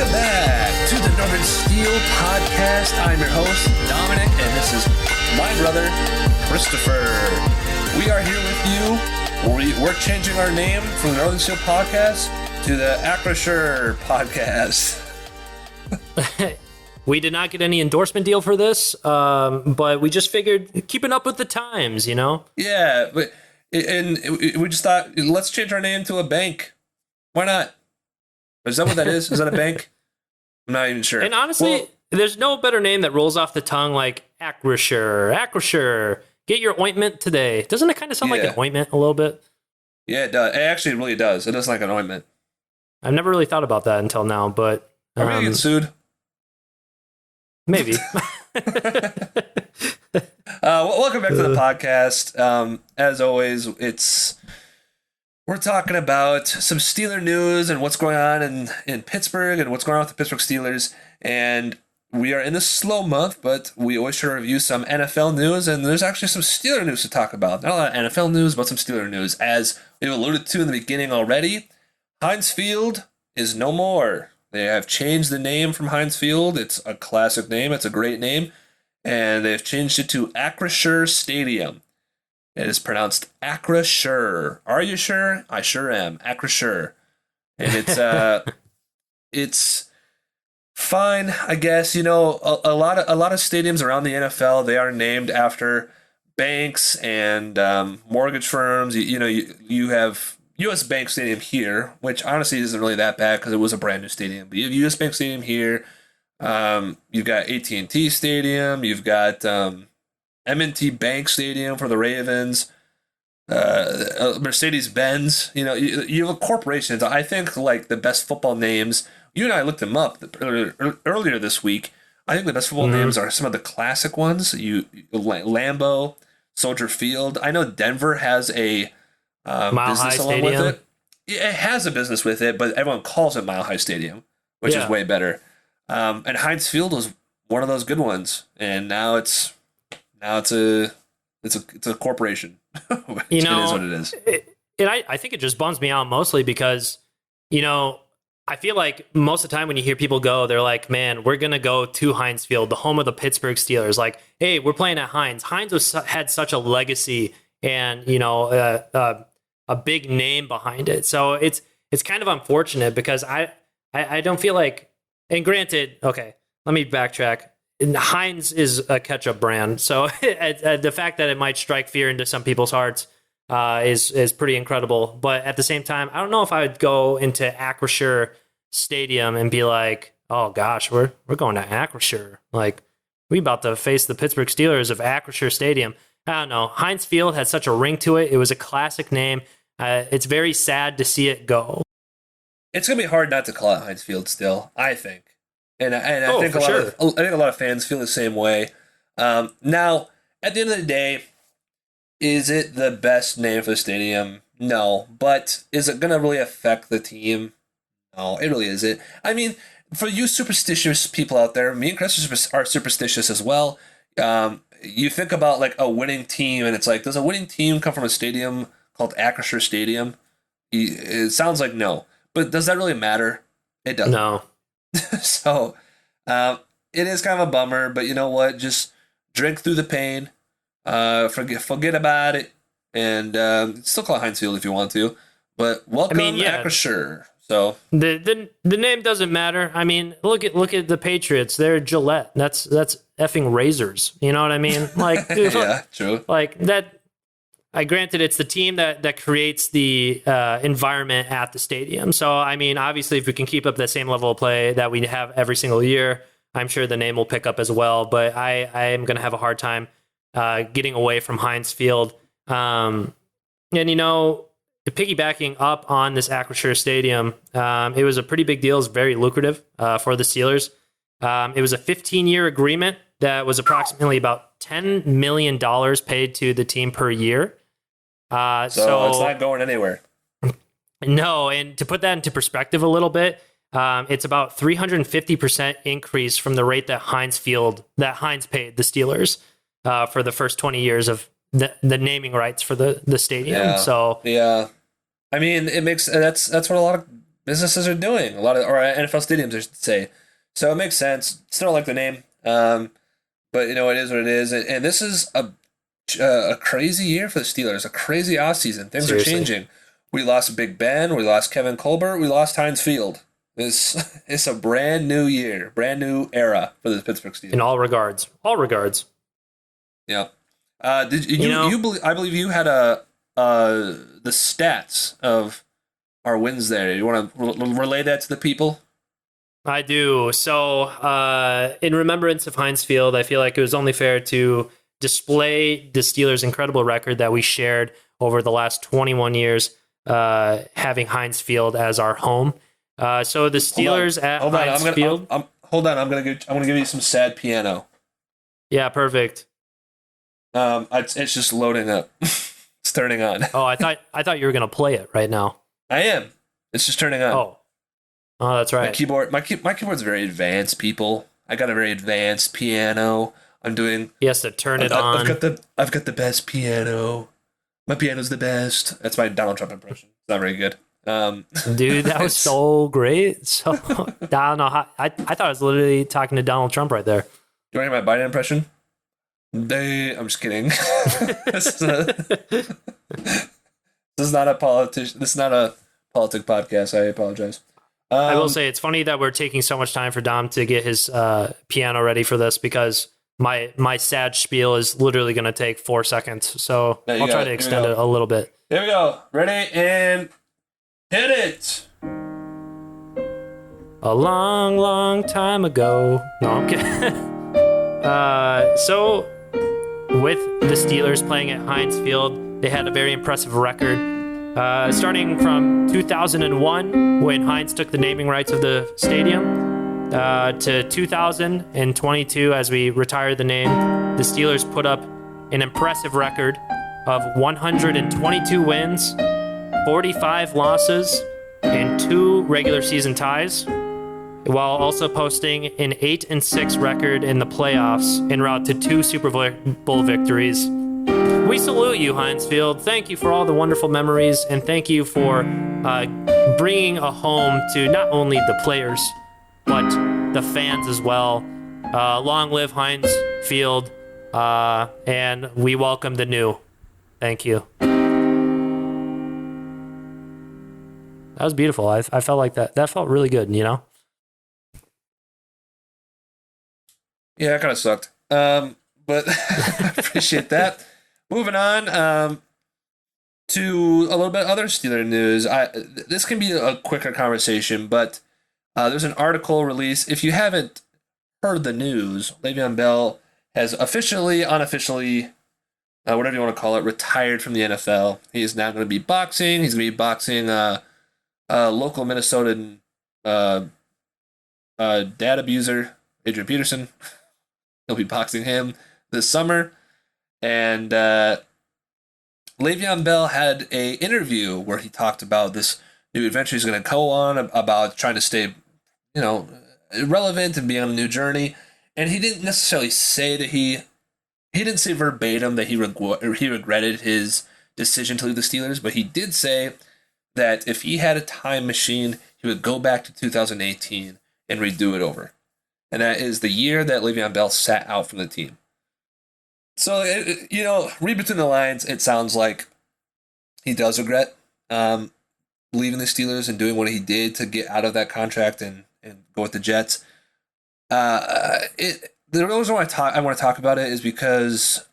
Welcome back to the Northern Steel Podcast. I'm your host, Dominic, and this is my brother, Christopher. We are here with you. We're changing our name from the Northern Steel Podcast to the Acri-SURE Podcast. We did not get any endorsement deal for this, but we just figured keeping up with the times, you know? Yeah, and we just thought, let's change our name to a bank. Why not? Is that what that is? Is that a bank? I'm not even sure. And honestly, there's no better name that rolls off the tongue like Acri-SURE. Acri-SURE. Get your ointment today. Doesn't it kind of sound like an ointment a little bit? Yeah, it does. It actually really does. It is like an ointment. I've never really thought about that until now, but... Are we going to get sued? Maybe. Welcome back to the podcast. As always, we're talking about some Steeler news and what's going on in Pittsburgh and what's going on with the Pittsburgh Steelers. And we are in the slow month, but we always try to review some NFL news, and there's actually some Steeler news to talk about. Not a lot of NFL news, but some Steeler news. As we alluded to in the beginning already, Heinz Field is no more. They have changed the name from Heinz Field. It's a classic name. It's a great name. And they've changed it to Acri-SURE Stadium. It is pronounced Acri-SURE. Are you sure? I sure am. Acri-SURE. And it's fine, I guess. You know, a lot of stadiums around the NFL, they are named after banks and mortgage firms. You have U.S. Bank Stadium here, which honestly isn't really that bad because it was a brand new stadium. But you have U.S. Bank Stadium here. You've got AT&T Stadium. You've got M&T Bank Stadium for the Ravens. Mercedes-Benz. You know, you have corporations. I think like the best football names. You and I looked them up earlier this week. I think the best football names are some of the classic ones. Lambeau, Soldier Field. I know Denver has a business along with it. It has a business with it, but everyone calls it Mile High Stadium, which is way better. And Heinz Field was one of those good ones, and now it's a corporation. It is what it is. I think it just bums me out mostly because, you know, I feel like most of the time when you hear people go, they're like, man, we're going to go to Heinz Field, the home of the Pittsburgh Steelers. Like, hey, we're playing at Heinz. Heinz had such a legacy and, you know, a big name behind it. So it's kind of unfortunate because I don't feel like, and granted, okay, let me backtrack. Heinz is a ketchup brand. So the fact that it might strike fear into some people's hearts is pretty incredible. But at the same time, I don't know if I would go into Acri-SURE Stadium and be like, oh gosh, we're going to Acri-SURE. Like, we about to face the Pittsburgh Steelers of Acri-SURE Stadium. I don't know. Heinz Field had such a ring to it. It was a classic name. It's very sad to see it go. It's going to be hard not to call it Heinz Field still, I think. And I think I think a lot of fans feel the same way. Now, at the end of the day, is it the best name for the stadium? No. But is it going to really affect the team? No, it really isn't. I mean, for you superstitious people out there, me and Chris are superstitious as well. You think about like a winning team, and it's like, does a winning team come from a stadium called Acri-SURE Stadium? It sounds like no. But does that really matter? It doesn't. No. So, it is kind of a bummer, but you know what? Just drink through the pain, forget about it, and still call it Heinz Field if you want to. But welcome, Acri-SURE. So the name doesn't matter. I mean, look at the Patriots. They're Gillette. That's effing razors. You know what I mean? Like, yeah, true. Like that. I granted it's the team that creates the environment at the stadium. So, I mean, obviously, if we can keep up the same level of play that we have every single year, I'm sure the name will pick up as well. But I am going to have a hard time getting away from Heinz Field. And, you know, piggybacking up on this Acri-SURE Stadium, it was a pretty big deal. It was very lucrative for the Steelers. It was a 15-year agreement that was approximately about $10 million paid to the team per year. So it's not going anywhere. No, and to put that into perspective a little bit, it's about 350% increase from the rate that Heinz paid the Steelers for the first 20 years of the naming rights for the stadium. Yeah. So yeah, I mean, it makes that's what a lot of businesses are doing. A lot of or NFL stadiums, I should say. So it makes sense. Still don't like the name, but you know it is what it is. And this is a crazy year for the Steelers. A crazy offseason. Things are Seriously. changing. We lost Big Ben. We lost Kevin Colbert. We lost Heinz Field. This it's a brand new year, brand new era for the Pittsburgh Steelers. In all regards. All regards. Yeah. Did you I believe you had the stats of our wins there. You want to relay that to the people? I do. So, in remembrance of Heinz Field, I feel like it was only fair to display the Steelers' incredible record that we shared over the last 21 years, having Heinz Field as our home. So the Steelers at Heinz Field. Hold on. I'm gonna give you some sad piano. Yeah, perfect. It's just loading up. It's turning on. Oh, I thought you were gonna play it right now. I am. It's just turning on. Oh, that's right. My keyboard's very advanced, people. I got a very advanced piano. I'm doing. He has to turn it on. I've got the best piano. My piano's the best. That's my Donald Trump impression. It's not very good. Dude, that was so great. So I don't know how. I thought I was literally talking to Donald Trump right there. Do you want to hear my Biden impression? I'm just kidding. This is not a politician. This is not a politic podcast. I apologize. I will say it's funny that we're taking so much time for Dom to get his piano ready for this because my sad spiel is literally going to take 4 seconds. So I'll try to extend it a little bit. Here we go. Ready and hit it. A long, long time ago. No, I'm kidding. So with the Steelers playing at Heinz Field, they had a very impressive record. Starting from 2001, when Heinz took the naming rights of the stadium, to 2022, as we retired the name, the Steelers put up an impressive record of 122 wins, 45 losses, and 2 regular season ties, while also posting an 8-6 record in the playoffs en route to 2 Super Bowl victories. We salute you, Heinz Field. Thank you for all the wonderful memories, and thank you for bringing a home to not only the players, but the fans as well. Long live Heinz Field, and we welcome the new. Thank you. That was beautiful. I felt like that. That felt really good, you know? Yeah, that kind of sucked. But I appreciate that. Moving on to a little bit other Steeler news. This can be a quicker conversation, but there's an article released. If you haven't heard the news, Le'Veon Bell has officially, unofficially, whatever you want to call it, retired from the NFL. He is now going to be boxing. He's going to be boxing local Minnesotan dad abuser, Adrian Peterson. He'll be boxing him this summer. And Le'Veon Bell had an interview where he talked about this new adventure he's going to go on, about trying to stay, relevant and be on a new journey. And he didn't necessarily say that he didn't say verbatim that he regretted his decision to leave the Steelers, but he did say that if he had a time machine, he would go back to 2018 and redo it over. And that is the year that Le'Veon Bell sat out from the team. So, read between the lines, it sounds like he does regret leaving the Steelers and doing what he did to get out of that contract and go with the Jets. The reason why I want to talk about it is because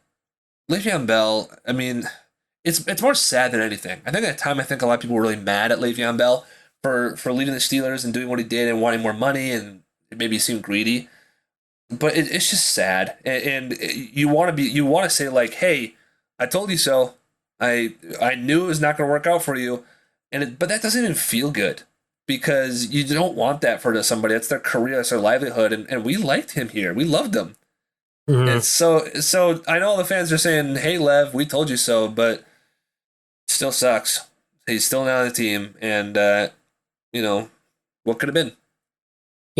Le'Veon Bell, I mean, it's more sad than anything. I think at the time, a lot of people were really mad at Le'Veon Bell for leaving the Steelers and doing what he did and wanting more money, and maybe he seemed greedy. But it's just sad, and you want to say like, "Hey, I told you so. I knew it was not going to work out for you," but that doesn't even feel good because you don't want that for somebody. That's their career, that's their livelihood, and we liked him here. We loved him, and so I know the fans are saying, "Hey, Lev, we told you so," but it still sucks. He's still not on the team, and what could have been.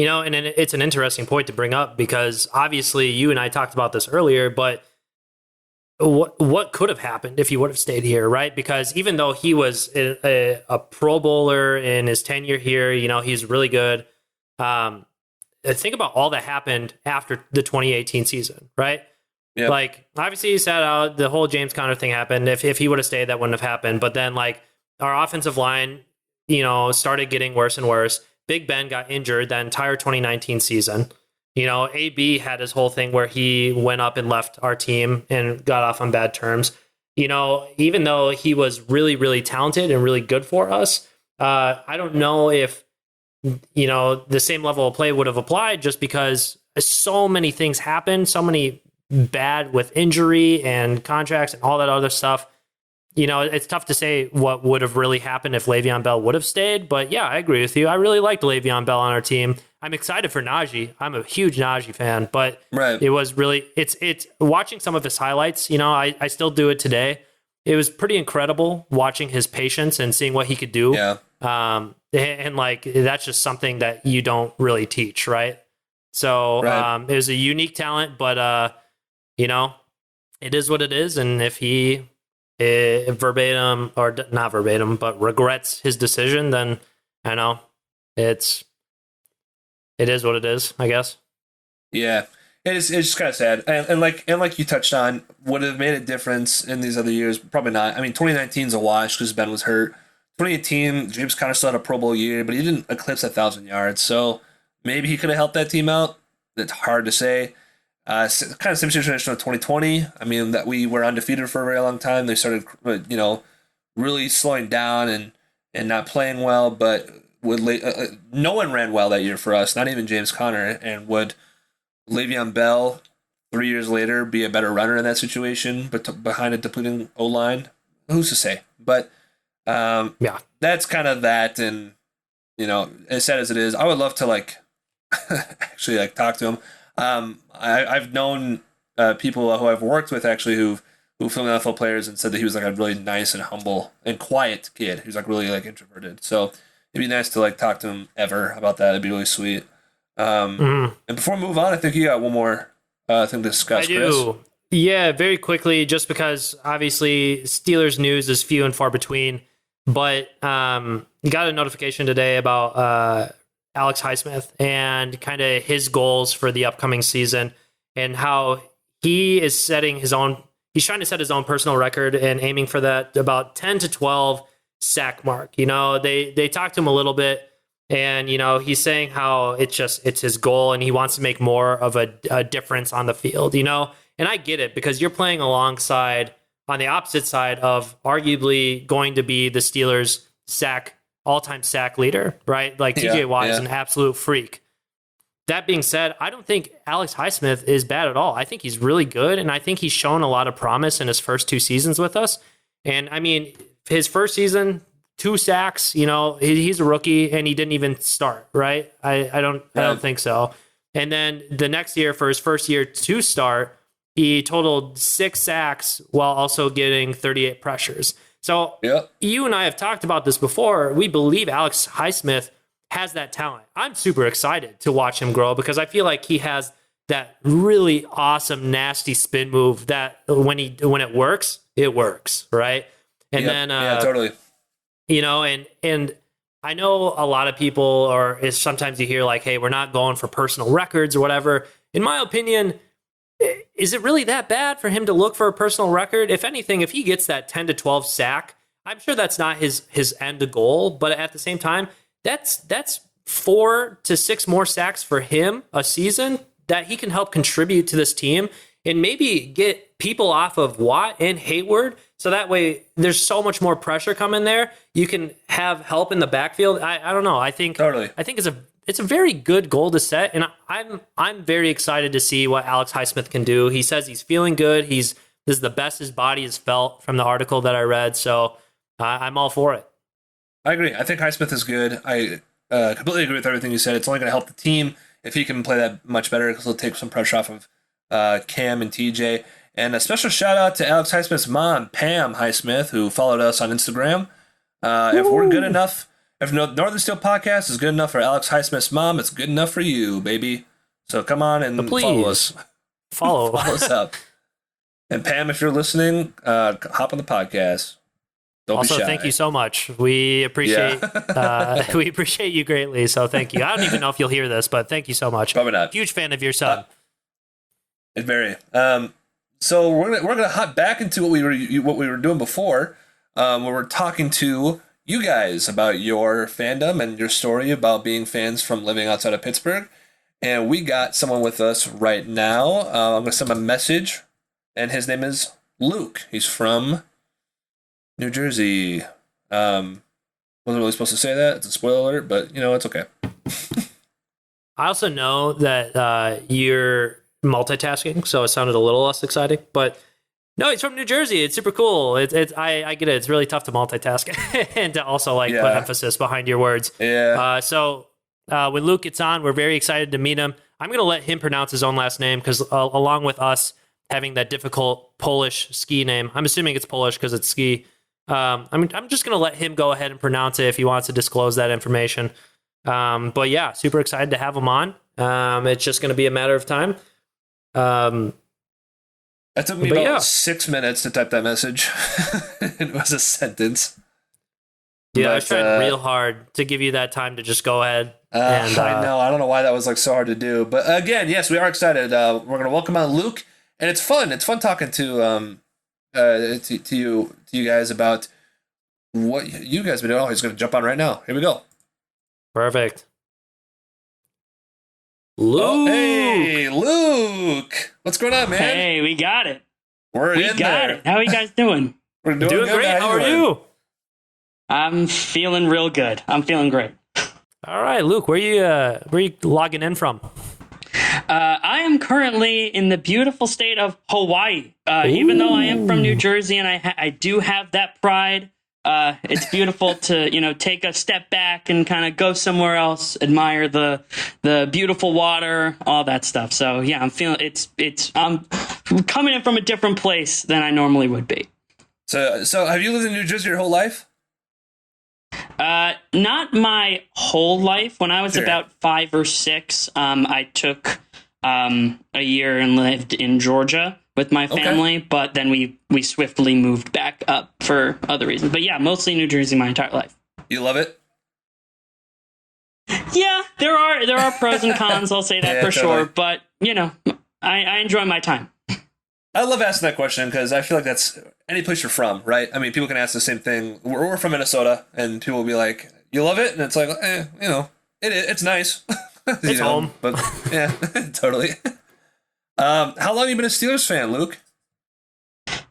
And it's an interesting point to bring up because obviously you and I talked about this earlier, but what could have happened if he would have stayed here, right? Because even though he was a Pro Bowler in his tenure here, he's really good. Think about all that happened after the 2018 season, right? Yep. Like, obviously he sat out, the whole James Conner thing happened. If he would have stayed, that wouldn't have happened. But then, like, our offensive line, started getting worse and worse. Big Ben got injured that entire 2019 season. AB had his whole thing where he went up and left our team and got off on bad terms. Even though he was really, really talented and really good for us, I don't know if, the same level of play would have applied, just because so many things happened, so many bad with injury and contracts and all that other stuff. It's tough to say what would have really happened if Le'Veon Bell would have stayed. But yeah, I agree with you. I really liked Le'Veon Bell on our team. I'm excited for Najee. I'm a huge Najee fan, but right. It was really, it's watching some of his highlights. I still do it today. It was pretty incredible watching his patience and seeing what he could do. Yeah. And like, that's just something that you don't really teach, right? So right. It was a unique talent, but it is what it is. And if he verbatim, or not verbatim, but regrets his decision, then I know it is what it is, I guess. Yeah, it's just kind of sad, and like you touched on, would have made a difference in these other years? Probably not. I mean, 2019 is a wash because Ben was hurt. 2018, James Conner still had a Pro Bowl year, but he didn't eclipse 1,000 yards, so maybe he could have helped that team out. It's hard to say. Kind of same situation with 2020. I mean, that we were undefeated for a very long time. They started, really slowing down and not playing well. But no one ran well that year for us, not even James Conner. And would Le'Veon Bell 3 years later be a better runner in that situation, but behind a depleting O-line? Who's to say? But yeah, that's kind of that. And as sad as it is, I would love to actually talk to him. I've known people who I've worked with actually who filmed NFL players and said that he was like a really nice and humble and quiet kid who's like really introverted. So it'd be nice to talk to him ever about that. It'd be really sweet. And before we move on, I think you got one more thing to discuss. I do. Chris. Yeah, very quickly, just because obviously Steelers news is few and far between, but got a notification today about Alex Highsmith and kind of his goals for the upcoming season, and how he is he's trying to set his own personal record and aiming for that about 10 to 12 sack mark. They talked to him a little bit, and he's saying how it's his goal and he wants to make more of a difference on the field, and I get it, because you're playing alongside on the opposite side of arguably going to be the Steelers all-time sack leader, right? Like TJ Watt is an absolute freak. That being said, I don't think Alex Highsmith is bad at all. I think he's really good, and I think he's shown a lot of promise in his first 2 seasons with us. And I mean, his first season, 2 sacks, he's a rookie and he didn't even start, right? I don't think so. And then the next year, for his first year to start, he totaled 6 sacks while also getting 38 pressures. So You and I have talked about this before. We believe Alex Highsmith has that talent. I'm super excited to watch him grow, because I feel like he has that really awesome, nasty spin move that when it works, right? And then totally. And I know a lot of people, or sometimes you hear like, hey, we're not going for personal records or whatever. In my opinion, is it really that bad for him to look for a personal record? If anything, if he gets that 10 to 12 sack, I'm sure that's not his end goal, but at the same time, that's 4 to 6 more sacks for him a season that he can help contribute to this team and maybe get people off of Watt and Hayward, so that way there's so much more pressure coming there. You can have help in the backfield. I don't know. I think totally. I think it's a very good goal to set, and I'm very excited to see what Alex Highsmith can do. He says he's feeling good. This is the best his body has felt from the article that I read, so I'm all for it. I agree. I think Highsmith is good. I completely agree with everything you said. It's only going to help the team if he can play that much better, because it'll take some pressure off of Cam and TJ. And a special shout out to Alex Highsmith's mom, Pam Highsmith, who followed us on Instagram. If we're good enough, if Northern Steel Podcast is good enough for Alex Highsmith's mom, it's good enough for you, baby. So come on and follow us. Follow us up. And Pam, if you're listening, hop on the podcast. Don't be Also, shy. thank you so much. We appreciate we appreciate you greatly. So thank you. I don't even know if you'll hear this, but thank you so much. Probably not. Huge fan of your son. Very. So we're gonna hop back into what we were doing before, where we're talking to you guys about your fandom and your story about being fans from living outside of Pittsburgh. And we got someone with us right now. I'm gonna send him a message, and his name is Luke. He's from New Jersey. Wasn't really supposed to say that. It's a spoiler alert, but it's okay. I also know that you're multitasking, so it sounded a little less exciting. But no, he's from New Jersey. It's super cool. I get it. It's really tough to multitask and to also put emphasis behind your words. Yeah. So when Luke gets on, we're very excited to meet him. I'm going to let him pronounce his own last name because along with us having that difficult Polish ski name, I'm assuming it's Polish because it's ski. I'm just going to let him go ahead and pronounce it if he wants to disclose that information. But yeah, super excited to have him on. It's just going to be a matter of time. It took me about 6 minutes to type that message. It was a sentence. Yeah, I was trying real hard to give you that time to just go ahead. I know. I don't know why that was so hard to do. But again, yes, we are excited. We're going to welcome on Luke, and it's fun. It's fun talking to you guys about what you guys been doing. Oh, he's going to jump on right now. Here we go. Perfect. Luke. Oh, hey, Luke. What's going on, man? Hey, we got it. We got it. How are you guys doing? We're doing good. Great. How are you? I'm feeling real good. I'm feeling great. All right, Luke. Where are you logging in from? I am currently in the beautiful state of Hawaii. Even though I am from New Jersey and I do have that pride, it's beautiful to take a step back and kind of go somewhere else, admire the beautiful water, all that stuff. So yeah, I'm feeling I'm coming in from a different place than I normally would be. So have you lived in New Jersey your whole life? Not my whole life. When I was about 5 or 6, I took a year and lived in Georgia with my family, but then we swiftly moved back up for other reasons. But yeah, mostly New Jersey my entire life. You love it? Yeah, there are pros and cons, I'll say that for sure, but I enjoy my time. I love asking that question because I feel like that's any place you're from, right? I mean, people can ask the same thing. We're from Minnesota, and people will be like, "You love it?" And it's like, it's nice. It's home. But yeah, totally. How long have you been a Steelers fan, Luke?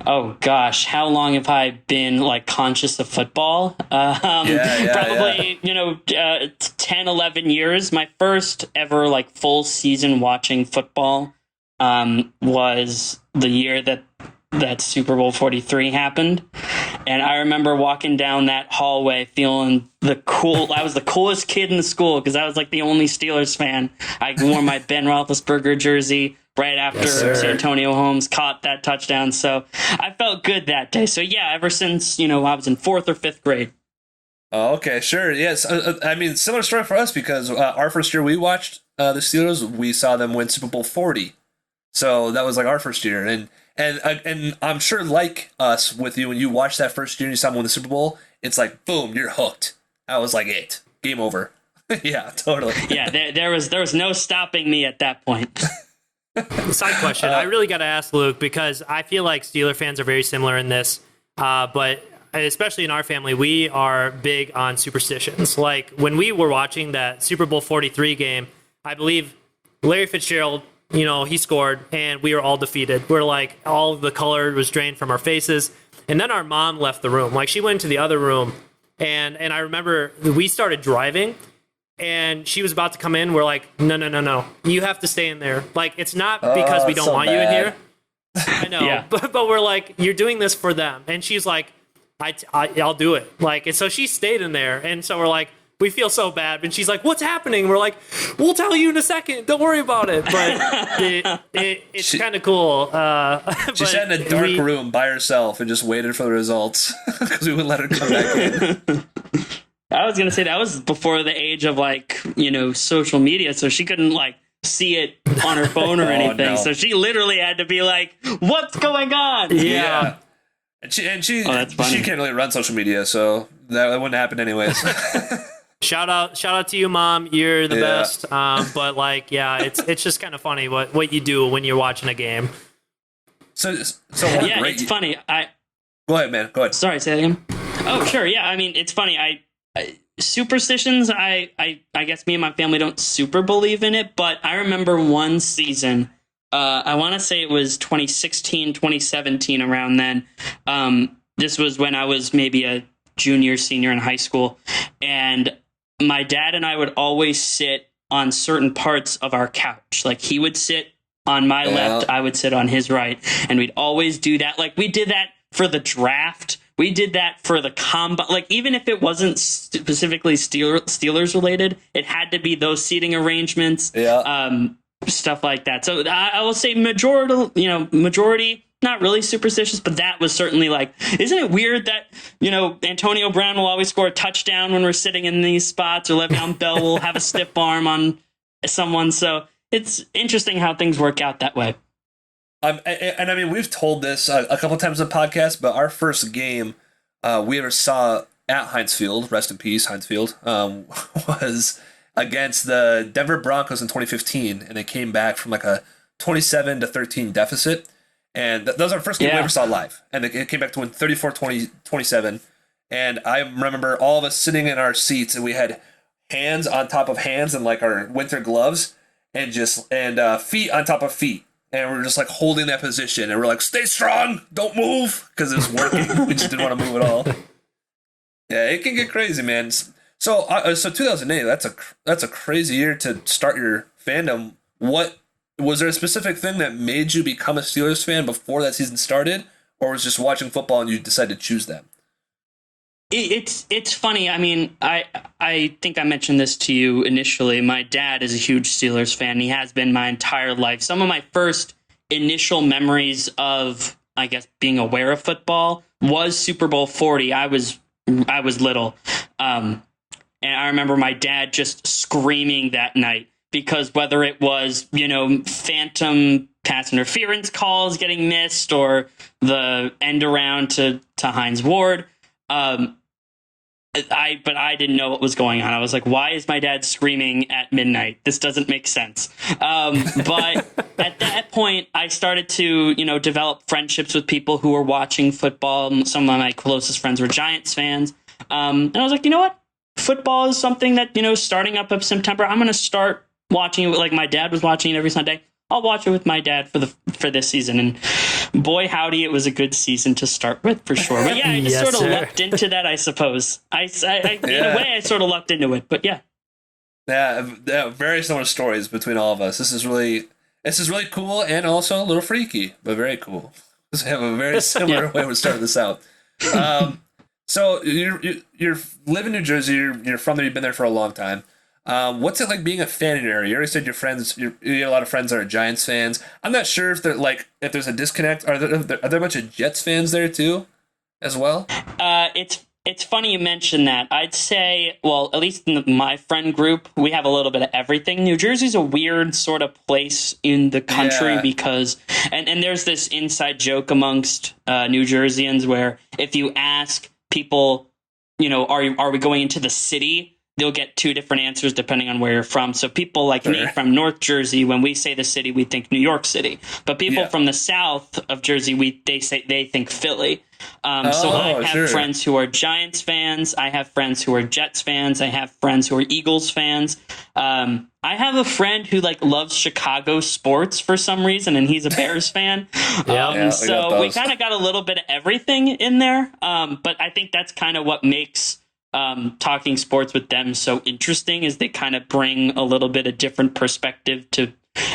Oh gosh, how long have I been conscious of football? Probably 10, 11 years. My first ever full season watching football was the year that Super Bowl 43 happened. And I remember walking down that hallway feeling I was the coolest kid in the school because I was the only Steelers fan. I wore my Ben Roethlisberger jersey right after Santonio Holmes caught that touchdown. So I felt good that day. So yeah, ever since, I was in 4th or 5th grade. Oh, okay, sure. Yes. I mean, similar story for us because our first year we watched the Steelers, we saw them win Super Bowl 40. So that was our first year. And I'm sure us with you, when you watched that first year and you saw them win the Super Bowl, it's boom, you're hooked. That was it. Game over. Yeah, totally. Yeah, there was no stopping me at that point. Side question. I really got to ask Luke because I feel like Steeler fans are very similar in this, but especially in our family, we are big on superstitions. When we were watching that Super Bowl 43 game, I believe Larry Fitzgerald, he scored and we were all defeated. We're all of the color was drained from our faces. And then our mom left the room. She went to the other room and I remember we started driving and she was about to come in. We're no. You have to stay in there. It's not because we don't want you in here. I know. Yeah. But we're you're doing this for them. And she's I'll do it. And so she stayed in there. And so we're we feel so bad. And she's what's happening? We're we'll tell you in a second. Don't worry about it. But it's kind of cool. She sat in a dark room by herself and just waited for the results because we wouldn't let her come back in. I was going to say that was before the age of social media. So she couldn't see it on her phone or anything. No. So she literally had to be like, "What's going on?" Yeah. And she she can't really run social media, so that wouldn't happen anyways. Shout out to you, Mom. You're the best. But like, yeah, it's just kind of funny what you do when you're watching a game. So yeah, it's funny. Go ahead, man. Go ahead. Sorry, say that again. Oh, sure. Yeah, I mean, it's funny. Superstitions, I guess me and my family don't super believe in it, but I remember one season, I want to say it was 2016, 2017, around then. This was when I was maybe a junior, senior in high school, and my dad and I would always sit on certain parts of our couch. Like, he would sit on my left, I would sit on his right, and we'd always do that. Like, we did that for the draft. We did that for the combine. Like, even if it wasn't specifically Steelers related, it had to be those seating arrangements, stuff like that. So I will say majority, not really superstitious, but that was certainly like, isn't it weird that, Antonio Brown will always score a touchdown when we're sitting in these spots, or Le'Veon Bell will have a stiff arm on someone. So it's interesting how things work out that way. And I mean, we've told this a couple times in the podcast, but our first game we ever saw at Heinz Field, rest in peace, Heinz Field, was against the Denver Broncos in 2015, and they came back from like a 27-13 deficit. And that was our first game we ever saw live. And it came back to win 34-27. And I remember all of us sitting in our seats, and we had hands on top of hands and like our winter gloves, and feet on top of feet. And we're just like holding that position, and we're like, "Stay strong, don't move," because it was working. We just didn't want to move at all. Yeah, it can get crazy, man. So 2008, that's a crazy year to start your fandom. What was there a specific thing that made you become a Steelers fan before that season started, or was just watching football and you decided to choose them? It's funny. I mean, I think I mentioned this to you initially. My dad is a huge Steelers fan. He has been my entire life. Some of my first initial memories of, I guess, being aware of football was Super Bowl 40. I was little. And I remember my dad just screaming that night, because whether it was, phantom pass interference calls getting missed, or the end around to Heinz Ward, but I didn't know what was going on. I was like, why is my dad screaming at midnight? This doesn't make sense. But at that point, I started to, develop friendships with people who were watching football. Some of my closest friends were Giants fans. And I was like, you know what? Football is something that, starting up of September, I'm going to start watching it. Like my dad was watching it every Sunday. I'll watch it with my dad for this season. And boy, howdy, it was a good season to start with, for sure. But yeah, I just sort of lucked into that, I suppose. In a way, I sort of lucked into it. But yeah. Yeah, very similar stories between all of us. This is really cool and also a little freaky, but very cool. We have a very similar way we started this out. So you're live in New Jersey. You're from there. You've been there for a long time. What's it like being a fan in your area? You already said your friends. You have a lot of friends that are Giants fans. I'm not sure if if there's a disconnect. Are there a bunch of Jets fans there too, as well? It's funny you mention that. I'd say, well, at least in my friend group, we have a little bit of everything. New Jersey's a weird sort of place in the country because, and there's this inside joke amongst New Jerseyans where if you ask people, are we going into the city? They'll get two different answers depending on where you're from. So people like me from North Jersey, when we say the city, we think New York City. But people from the south of Jersey, they think Philly. So I have friends who are Giants fans. I have friends who are Jets fans. I have friends who are Eagles fans. I have a friend who loves Chicago sports for some reason, and he's a Bears fan. So we kind of got a little bit of everything in there. But I think that's kind of what makes talking sports with them so interesting, is they kind of bring a little bit of different perspective to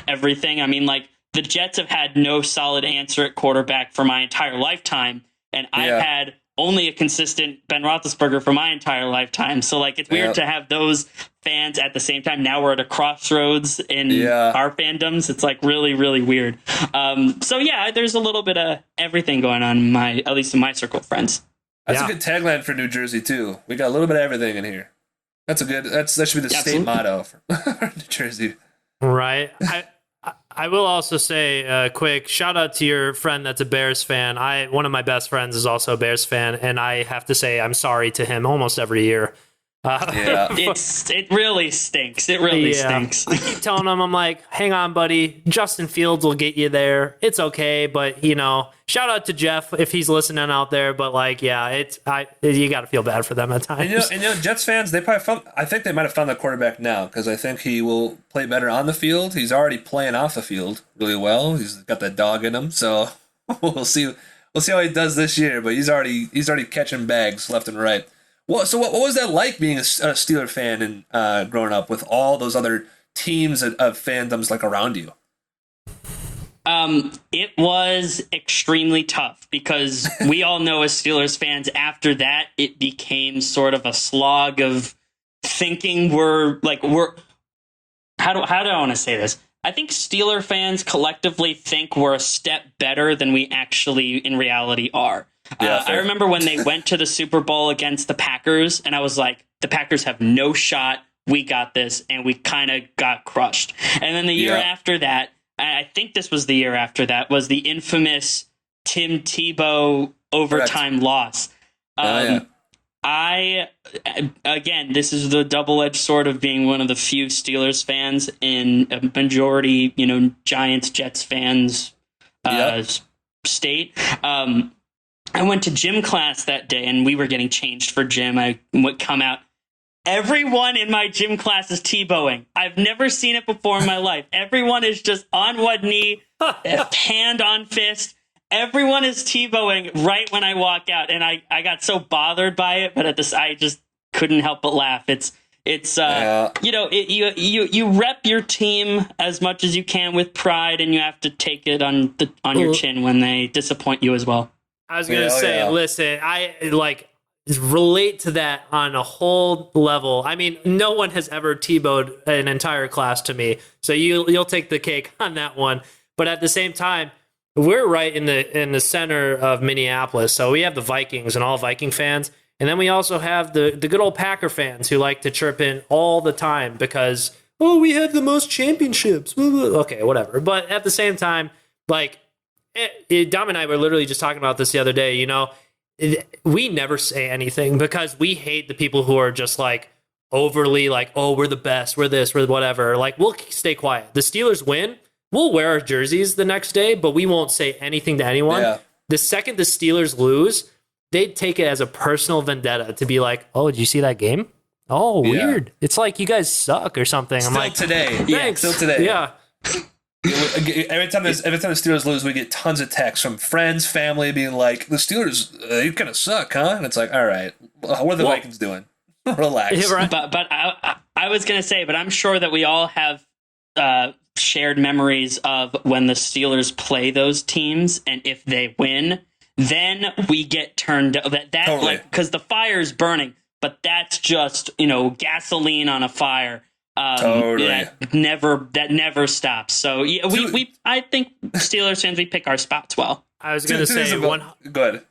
everything. I mean, the Jets have had no solid answer at quarterback for my entire lifetime, and I've had only a consistent Ben Roethlisberger for my entire lifetime. So it's weird to have those fans at the same time. Now we're at a crossroads in our fandoms. It's really, really weird. So yeah, there's a little bit of everything going on at least in my circle of friends. That's a good tagline for New Jersey too. We got a little bit of everything in here. That should be the state motto for New Jersey. Right. I will also say quick shout out to your friend that's a Bears fan. One of my best friends is also a Bears fan, and I have to say I'm sorry to him almost every year. Yeah. It really stinks. It really stinks. I keep telling him, I'm like, hang on, buddy. Justin Fields will get you there. It's okay, but shout out to Jeff if he's listening out there. But like, yeah, you got to feel bad for them at times. And Jets fans, I think they might have found the quarterback now because I think he will play better on the field. He's already playing off the field really well. He's got that dog in him, so we'll see. We'll see how he does this year. But he's already catching bags left and right. Well, so what was that like being a Steeler fan and growing up with all those other teams of fandoms like around you? It was extremely tough because we all know as Steelers fans, after that, it became sort of a slog of thinking how do I want to say this? I think Steeler fans collectively think we're a step better than we actually in reality are. Yeah, I remember when they went to the Super Bowl against the Packers, and I was like, the Packers have no shot. We got this, and we kind of got crushed. And then the year after that, I think this was the year after that, was the infamous Tim Tebow overtime loss. Again, this is the double-edged sword of being one of the few Steelers fans in a majority, Giants, Jets fans state. I went to gym class that day, and we were getting changed for gym. I would come out. Everyone in my gym class is Tebowing. I've never seen it before in my life. Everyone is just on one knee, hand on fist. Everyone is Tebowing right when I walk out, and I got so bothered by it, but I just couldn't help but laugh. You rep your team as much as you can with pride, and you have to take it on your chin when they disappoint you as well. I was going to say, listen, I relate to that on a whole level. I mean, no one has ever Tebowed an entire class to me, so you'll take the cake on that one. But at the same time, we're right in the center of Minneapolis, so we have the Vikings and all Viking fans, and then we also have the good old Packer fans who like to chirp in all the time because we have the most championships. Okay, whatever. But at the same time, like. Dom and I were literally just talking about this the other day. We never say anything because we hate the people who are just like overly like, oh, we're the best, we're this, we're whatever. Like, we'll stay quiet. The Steelers win, we'll wear our jerseys the next day, but we won't say anything to anyone. Yeah. The second the Steelers lose, they'd take it as a personal vendetta to be like, oh, did you see that game? Oh, weird. It's like you guys suck or something. Still I'm like, today. Thanks. Yeah, still today. Yeah. Every time the Steelers lose, we get tons of texts from friends, family being like, "The Steelers, you kind of suck, huh?" And it's like, all right, what are the Vikings doing? Relax. Right. But I was gonna say, but I'm sure that we all have shared memories of when the Steelers play those teams, and if they win, then we get turned that totally. Like because the fire's burning, but that's just gasoline on a fire. Totally. That never stops. So yeah, I think Steelers fans, we pick our spots well. I was going to say Good.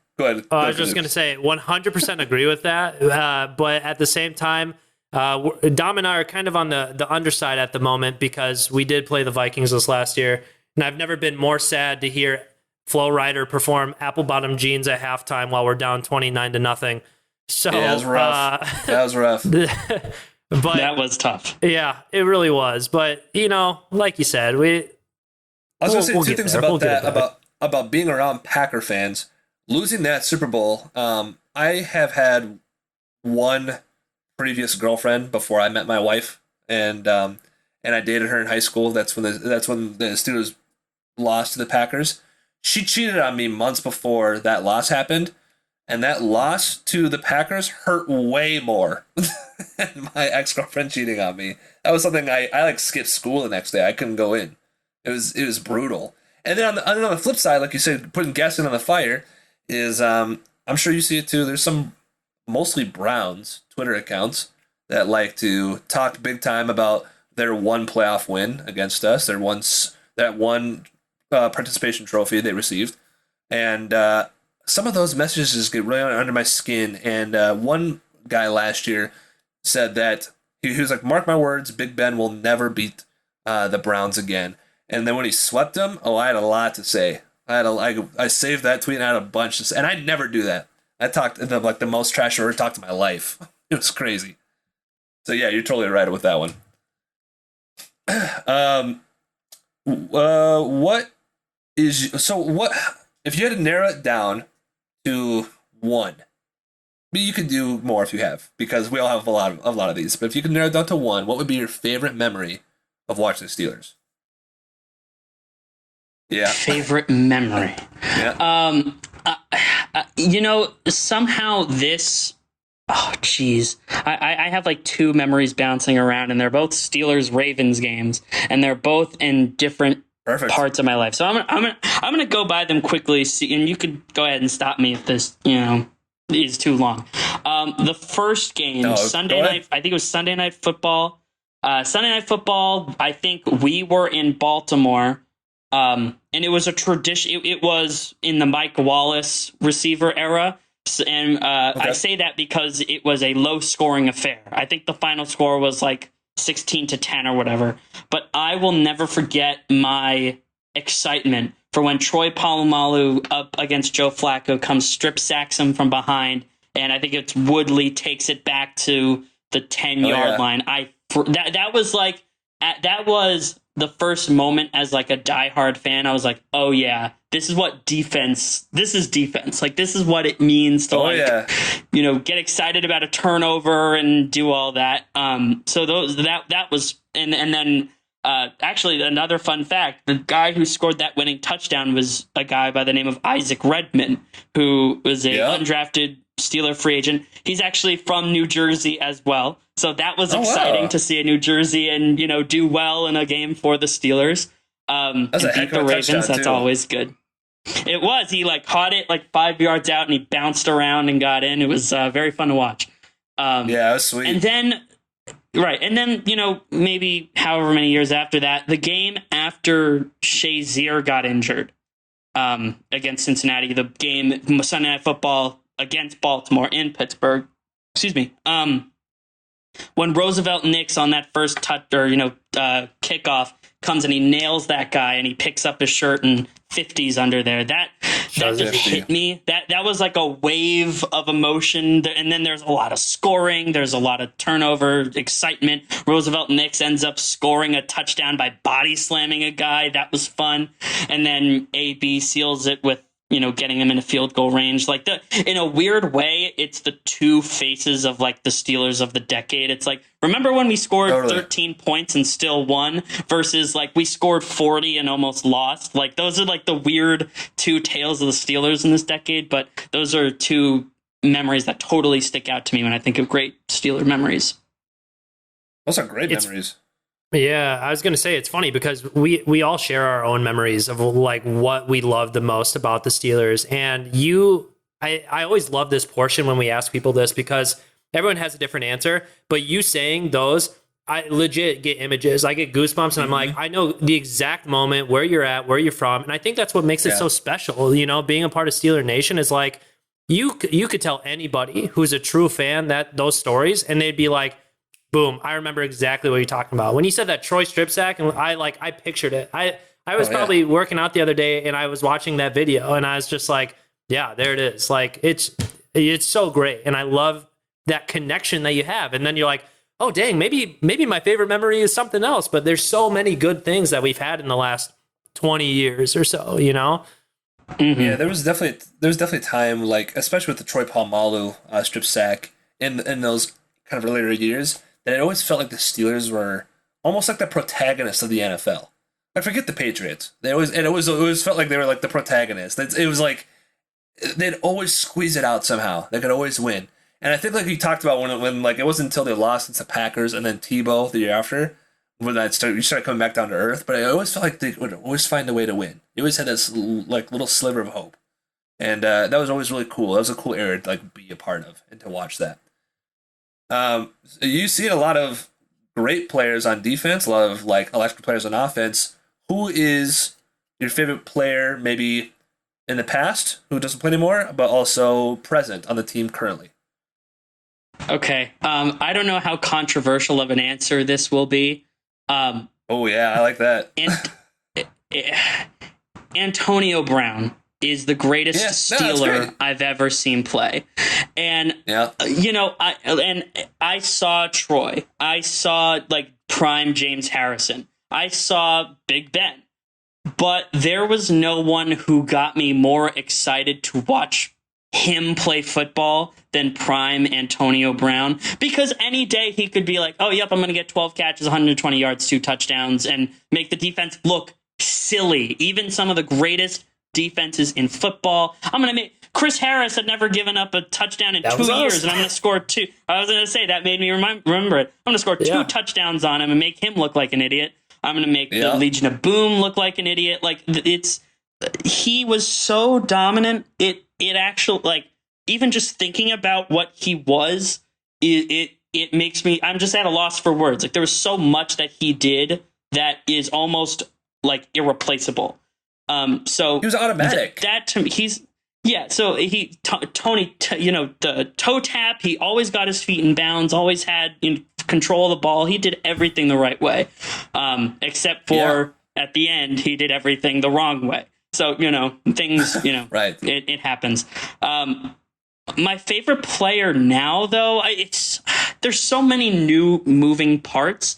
I was just going to say 100% agree with that. But at the same time, Dom and I are kind of on the underside at the moment because we did play the Vikings this last year, and I've never been more sad to hear Flo Rida perform Apple Bottom Jeans at halftime while we're down 29-0. So that was rough. That was rough. But that was tough. Yeah, it really was. But like you said, I was going to say two things about that. About being around Packer fans, losing that Super Bowl. I have had one previous girlfriend before I met my wife, and I dated her in high school. That's when the Steelers lost to the Packers. She cheated on me months before that loss happened. And that loss to the Packers hurt way more than my ex-girlfriend cheating on me. That was something I skipped school the next day. I couldn't go in. It was brutal. And then on the flip side, like you said, putting gasoline on the fire is I'm sure you see it too. There's some mostly Browns Twitter accounts that like to talk big time about their one playoff win against us, that one participation trophy they received, and some of those messages get really under my skin. And one guy last year said that he was like, "Mark my words, Big Ben will never beat the Browns again. And then when he swept them, I had a lot to say. I saved that tweet and I had a bunch, and I never do that. I talked the most trash I've ever talked in my life. It was crazy. So yeah, you're totally right with that one. What if you had to narrow it down to one? You could do more if you have, because we all have a lot of these. But if you could narrow it down to one, what would be your favorite memory of watching the Steelers? Yeah. Favorite memory. Yeah. Somehow this. Oh, geez. I have like two memories bouncing around, and they're both Steelers-Ravens games, and they're both in different parts of my life. So I'm gonna go by them quickly, and you could go ahead and stop me if this is too long. The first game, Sunday night. I think it was Sunday Night Football. I think we were in Baltimore. And it was a tradition. It was in the Mike Wallace receiver era. And I say that because it was a low-scoring affair. I think the final score was like 16-10 or whatever. But I will never forget my excitement for when Troy Polamalu up against Joe Flacco comes, strip sacks him from behind, and I think it's Woodley takes it back to the 10-yard line. That was the first moment as like a diehard fan. I was like, oh yeah, this is defense. Like, this is what it means to get excited about a turnover and do all that. So that was, and then actually another fun fact, the guy who scored that winning touchdown was a guy by the name of Isaac Redman, who was a undrafted Steeler free agent. He's actually from New Jersey as well. So that was exciting to see a New Jersey and, do well in a game for the Steelers. And beat the Ravens. That's always good. It was. He caught it 5 yards out and he bounced around and got in. It was very fun to watch. Yeah, that was sweet. And then, maybe however many years after that, the game after Shazier got injured against Cincinnati, the game Sunday Night Football against Baltimore in Pittsburgh. Excuse me. When Roosevelt Nix on that first kickoff comes and he nails that guy and he picks up his shirt and 50s under there. That just hit me. That was like a wave of emotion. And then there's a lot of scoring. There's a lot of turnover, excitement. Roosevelt Nix ends up scoring a touchdown by body slamming a guy. That was fun. And then AB seals it with getting them into field goal range. In a weird way, it's the two faces of the Steelers of the decade. It's remember when we scored 13 points and still won versus we scored 40 and almost lost? Those are the weird two tales of the Steelers in this decade, but those are two memories that totally stick out to me when I think of great Steeler memories. Those are great memories. Yeah, I was going to say it's funny because we all share our own memories of what we love the most about the Steelers. And I always love this portion when we ask people this because everyone has a different answer. But you saying those, I legit get images. I get goosebumps and I'm I know the exact moment, where you're at, where you're from. And I think that's what makes it so special. Being a part of Steeler Nation is you could tell anybody who's a true fan those stories and they'd be like, boom, I remember exactly what you're talking about. When you said that Troy strip sack, and I pictured it. I was probably working out the other day, and I was watching that video, and I was just yeah, there it is. It's so great, and I love that connection that you have. And then you're oh, dang, maybe my favorite memory is something else, but there's so many good things that we've had in the last 20 years or so, Mm-hmm. Yeah, there was definitely time, especially with the Troy Polamalu strip sack in those kind of earlier years, that it always felt like the Steelers were almost like the protagonists of the NFL. Forget the Patriots. It always felt like they were the protagonists. It was they'd always squeeze it out somehow. They could always win. And I think you talked about when it wasn't until they lost against the Packers and then Tebow the year after when you started coming back down to earth. But I always felt like they would always find a way to win. They always had this little sliver of hope, and that was always really cool. That was a cool era to be a part of and to watch that. You see a lot of great players on defense, a lot of electric players on offense. Who is your favorite player, maybe in the past, who doesn't play anymore, but also present on the team currently? Okay. I don't know how controversial of an answer this will be. But Oh yeah, I like that. Antonio Brown is the greatest Steeler I've ever seen play. And, I saw Troy. I saw, like, prime James Harrison. I saw Big Ben. But there was no one who got me more excited to watch him play football than prime Antonio Brown. Because any day he could be like, oh, yep, I'm going to get 12 catches, 120 yards, 2 touchdowns, and make the defense look silly. Even some of the greatest defenses in football. Chris Harris had never given up a touchdown in 2 years, and I'm going to score 2. I was going to say that made me remember it. I'm going to score 2 touchdowns on him and make him look like an idiot. I'm going to make the Legion of Boom look like an idiot. Like, he was so dominant. It actually, like, even just thinking about what he was, it makes me, I'm just at a loss for words. Like, there was so much that he did that is almost like irreplaceable. So he was automatic. That to me, so Tony, the toe tap, he always got his feet in bounds, always had control of the ball. He did everything the right way. Except for at the end, he did everything the wrong way. So, things, right. It happens. My favorite player now, though, there's so many new moving parts.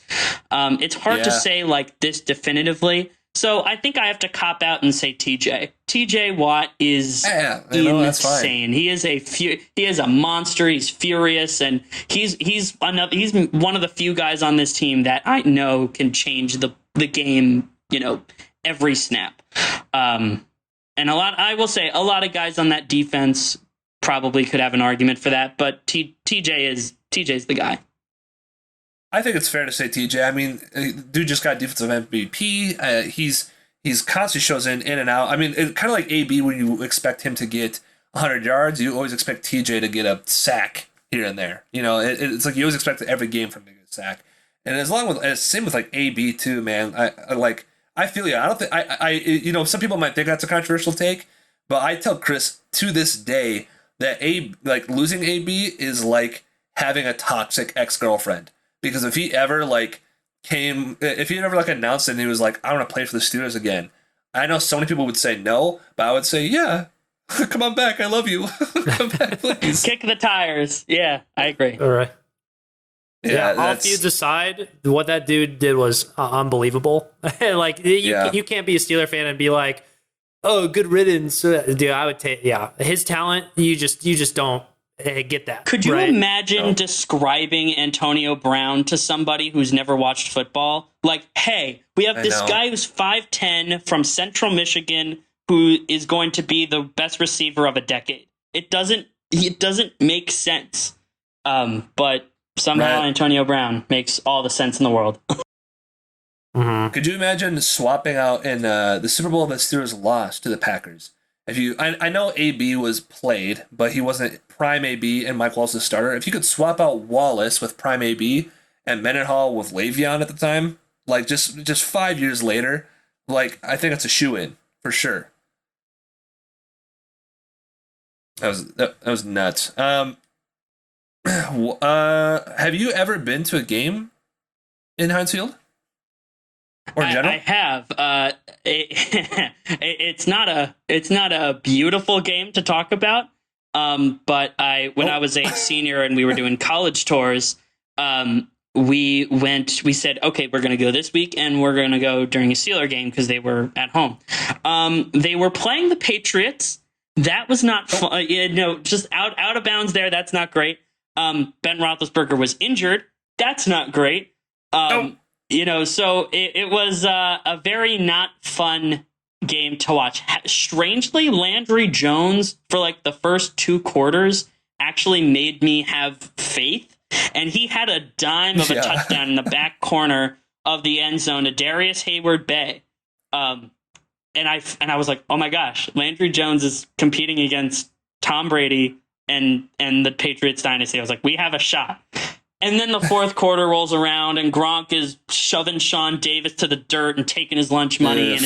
It's hard to say like this definitively. So I think I have to cop out and say TJ. TJ Watt is insane. He is a monster. He's furious, and he's one of the few guys on this team that I know can change the game. Every snap. And I will say a lot of guys on that defense probably could have an argument for that, but TJ's the guy. I think it's fair to say TJ. I mean, dude just got defensive MVP. He's constantly shows in and out. I mean, it's kind of like AB when you expect him to get 100 yards. You always expect TJ to get a sack here and there. It's like you always expect every game from him to get a sack. And same with like AB too, man. I feel you. I don't think some people might think that's a controversial take, but I tell Chris to this day that losing AB is like having a toxic ex-girlfriend. Because if he ever announced it and he was like, I want to play for the Steelers again, I know so many people would say no, but I would say, yeah, come on back. I love you. Come back, please. Kick the tires. Yeah, I agree. All right. Yeah, all feuds aside, what that dude did was unbelievable. You can't be a Steeler fan and be like, oh, good riddance. Dude, I would take, his talent, you just don't get that. Could you imagine describing Antonio Brown to somebody who's never watched football? Like, hey, we have this guy who's 5'10" from Central Michigan who is going to be the best receiver of a decade. It doesn't make sense. But somehow Antonio Brown makes all the sense in the world. Mm-hmm. Could you imagine swapping out in the Super Bowl that Steelers lost to the Packers? I know AB was played, but he wasn't prime AB and Mike Wallace the starter. If you could swap out Wallace with prime AB and Mendenhall with Le'Veon at the time, like just 5 years later, like I think that's a shoe-in for sure. That was nuts. Have you ever been to a game in Heinz Field? Or in general? I have. It's not a beautiful game to talk about. But when I was a senior and we were doing college tours, we said, okay, we're going to go this week and we're going to go during a Steeler game because they were at home. They were playing the Patriots. That was not fun. Just out of bounds there. That's not great. Ben Roethlisberger was injured. That's not great. So it was a very not fun game to watch. Strangely, Landry Jones, for like the first 2 quarters, actually made me have faith. And he had a dime of a touchdown in the back corner of the end zone to Darius Hayward-Bay. And I was like, oh my gosh, Landry Jones is competing against Tom Brady and the Patriots dynasty. I was like, we have a shot. And then the fourth quarter rolls around, and Gronk is shoving Sean Davis to the dirt and taking his lunch money, and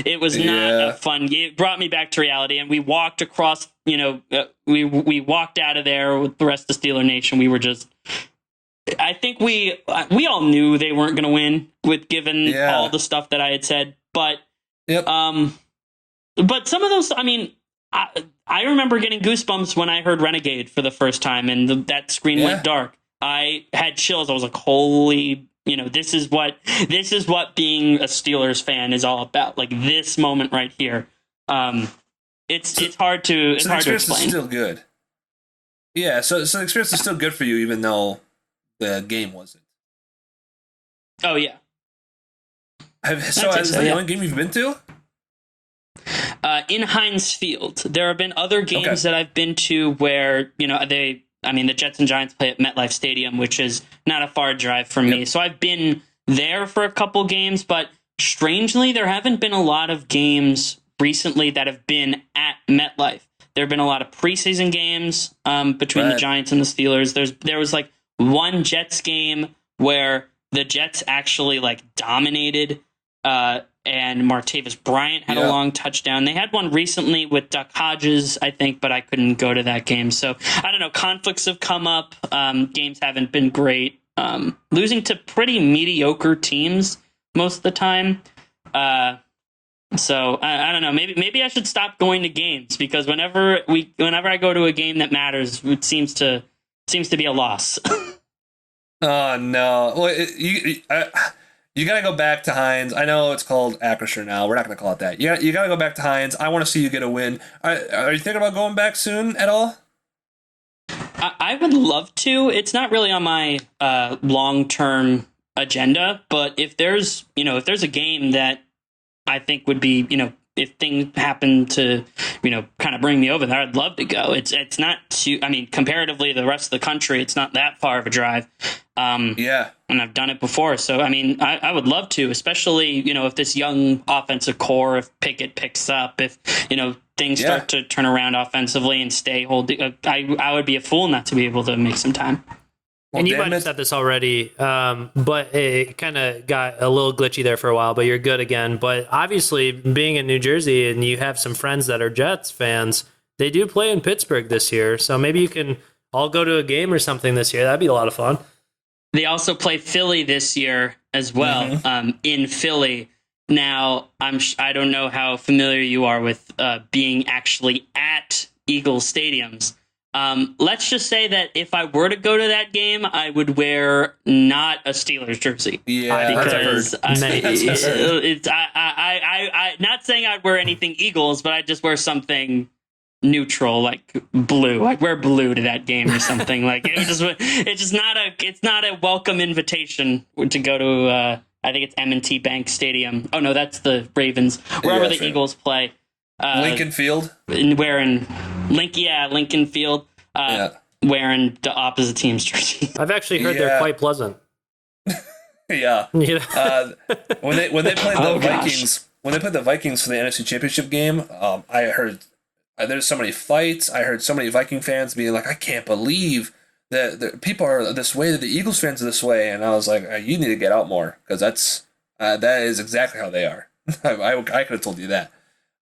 it was not a fun game. It brought me back to reality, and we walked across. We walked out of there with the rest of Steeler Nation. We were just I think we all knew they weren't going to win with given all the stuff that I had said, but but some of those, I mean, I remember getting goosebumps when I heard Renegade for the first time, and that screen went dark. I had chills. I was like, holy, this is what being a Steelers fan is all about. Like this moment right here. It's hard to explain. Is still good. Yeah, so the experience is still good for you, even though the game wasn't. Oh yeah. Is that the only game you've been to? In Heinz Field, there have been other games that I've been to where the Jets and Giants play at MetLife Stadium, which is not a far drive from me. So I've been there for a couple games, but strangely, there haven't been a lot of games recently that have been at MetLife. There have been a lot of preseason games between the Giants and the Steelers. There was like one Jets game where the Jets actually like dominated, and Martavis Bryant had a long touchdown. They had one recently with Duck Hodges, I think, but I couldn't go to that game. So I don't know. Conflicts have come up. Games haven't been great. Losing to pretty mediocre teams most of the time. So I don't know. Maybe I should stop going to games, because whenever I go to a game that matters, it seems to be a loss. Oh no! Well, you got to go back to Heinz. I know it's called Acri-SURE now. We're not going to call it that. You got to go back to Heinz. I want to see you get a win. Are you thinking about going back soon at all? I would love to. It's not really on my long-term agenda, but if there's a game that I think would be, if things happen to, kind of bring me over there, I'd love to go. It's not too, comparatively to the rest of the country, it's not that far of a drive. And I've done it before. So, I would love to, especially, if this young offensive core, if Pickett picks up, if, things start to turn around offensively and stay holding, I would be a fool not to be able to make some time. Well, and you might have said this already, but it kind of got a little glitchy there for a while, but you're good again. But obviously, being in New Jersey and you have some friends that are Jets fans, they do play in Pittsburgh this year. So maybe you can all go to a game or something this year. That'd be a lot of fun. They also play Philly this year as well, in Philly. Now, I don't know how familiar you are with being actually at Eagles stadiums. Let's just say that if I were to go to that game, I would wear not a Steelers jersey. Yeah, because it's not saying I'd wear anything Eagles, but I'd just wear something neutral, like blue. I'd wear blue to that game or something. Like it's not a welcome invitation to go to. I think it's M&T Bank Stadium. Oh no, that's the Ravens. Wherever the Eagles play. Lincoln Field? Wearing Lincoln Field. Wearing the opposite team's jersey. I've actually heard they're quite pleasant. Yeah. When they played the Vikings, when they played the Vikings for the NFC Championship game, I heard there's so many fights. I heard so many Viking fans being like, I can't believe that people are this way, that the Eagles fans are this way. And I was like, you need to get out more, because that is exactly how they are. I could have told you that.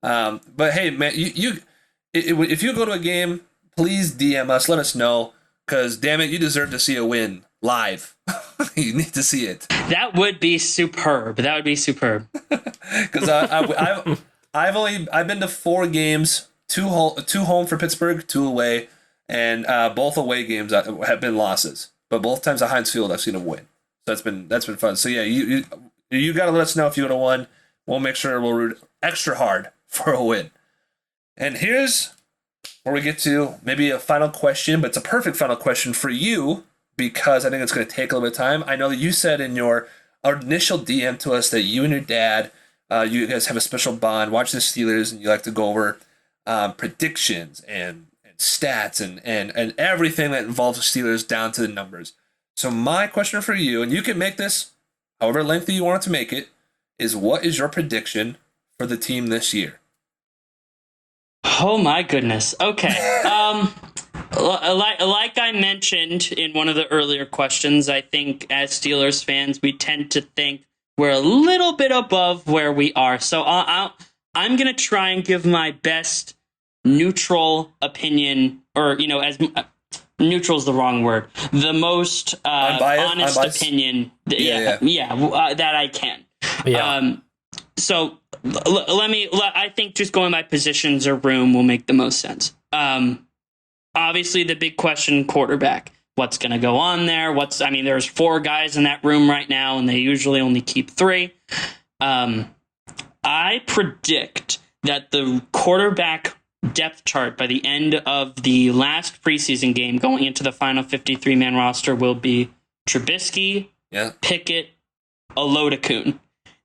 But hey, man, if you go to a game, please DM us, let us know, because damn it, you deserve to see a win live. You need to see it. That would be superb. Because I've been to 4 games, two home for Pittsburgh, 2 away, and both away games have been losses. But both times at Heinz Field, I've seen them win. So that's been fun. So yeah, you got to let us know if you go to one. We'll make sure we'll root extra hard for a win. And here's where we get to maybe a final question, but it's a perfect final question for you, because I think it's going to take a little bit of time. I know that you said in your initial DM to us that you and your dad, you guys have a special bond, watch the Steelers, and you like to go over predictions and stats and everything that involves the Steelers down to the numbers. So my question for you, and you can make this however lengthy you want to make it, is what is your prediction for the team this year? Oh my goodness. Okay. Like I mentioned in one of the earlier questions, I think as Steelers fans, we tend to think we're a little bit above where we are. So I'm going to try and give my best neutral opinion, or, as neutral's the wrong word. The most honest unbiased opinion. That I can. Yeah. So I think just going by positions or room will make the most sense. Obviously, the big question, quarterback. What's going to go on there? There's 4 guys in that room right now, and they usually only keep 3. I predict that the quarterback depth chart by the end of the last preseason game going into the final 53-man roster will be Trubisky, Pickett, Olodokun.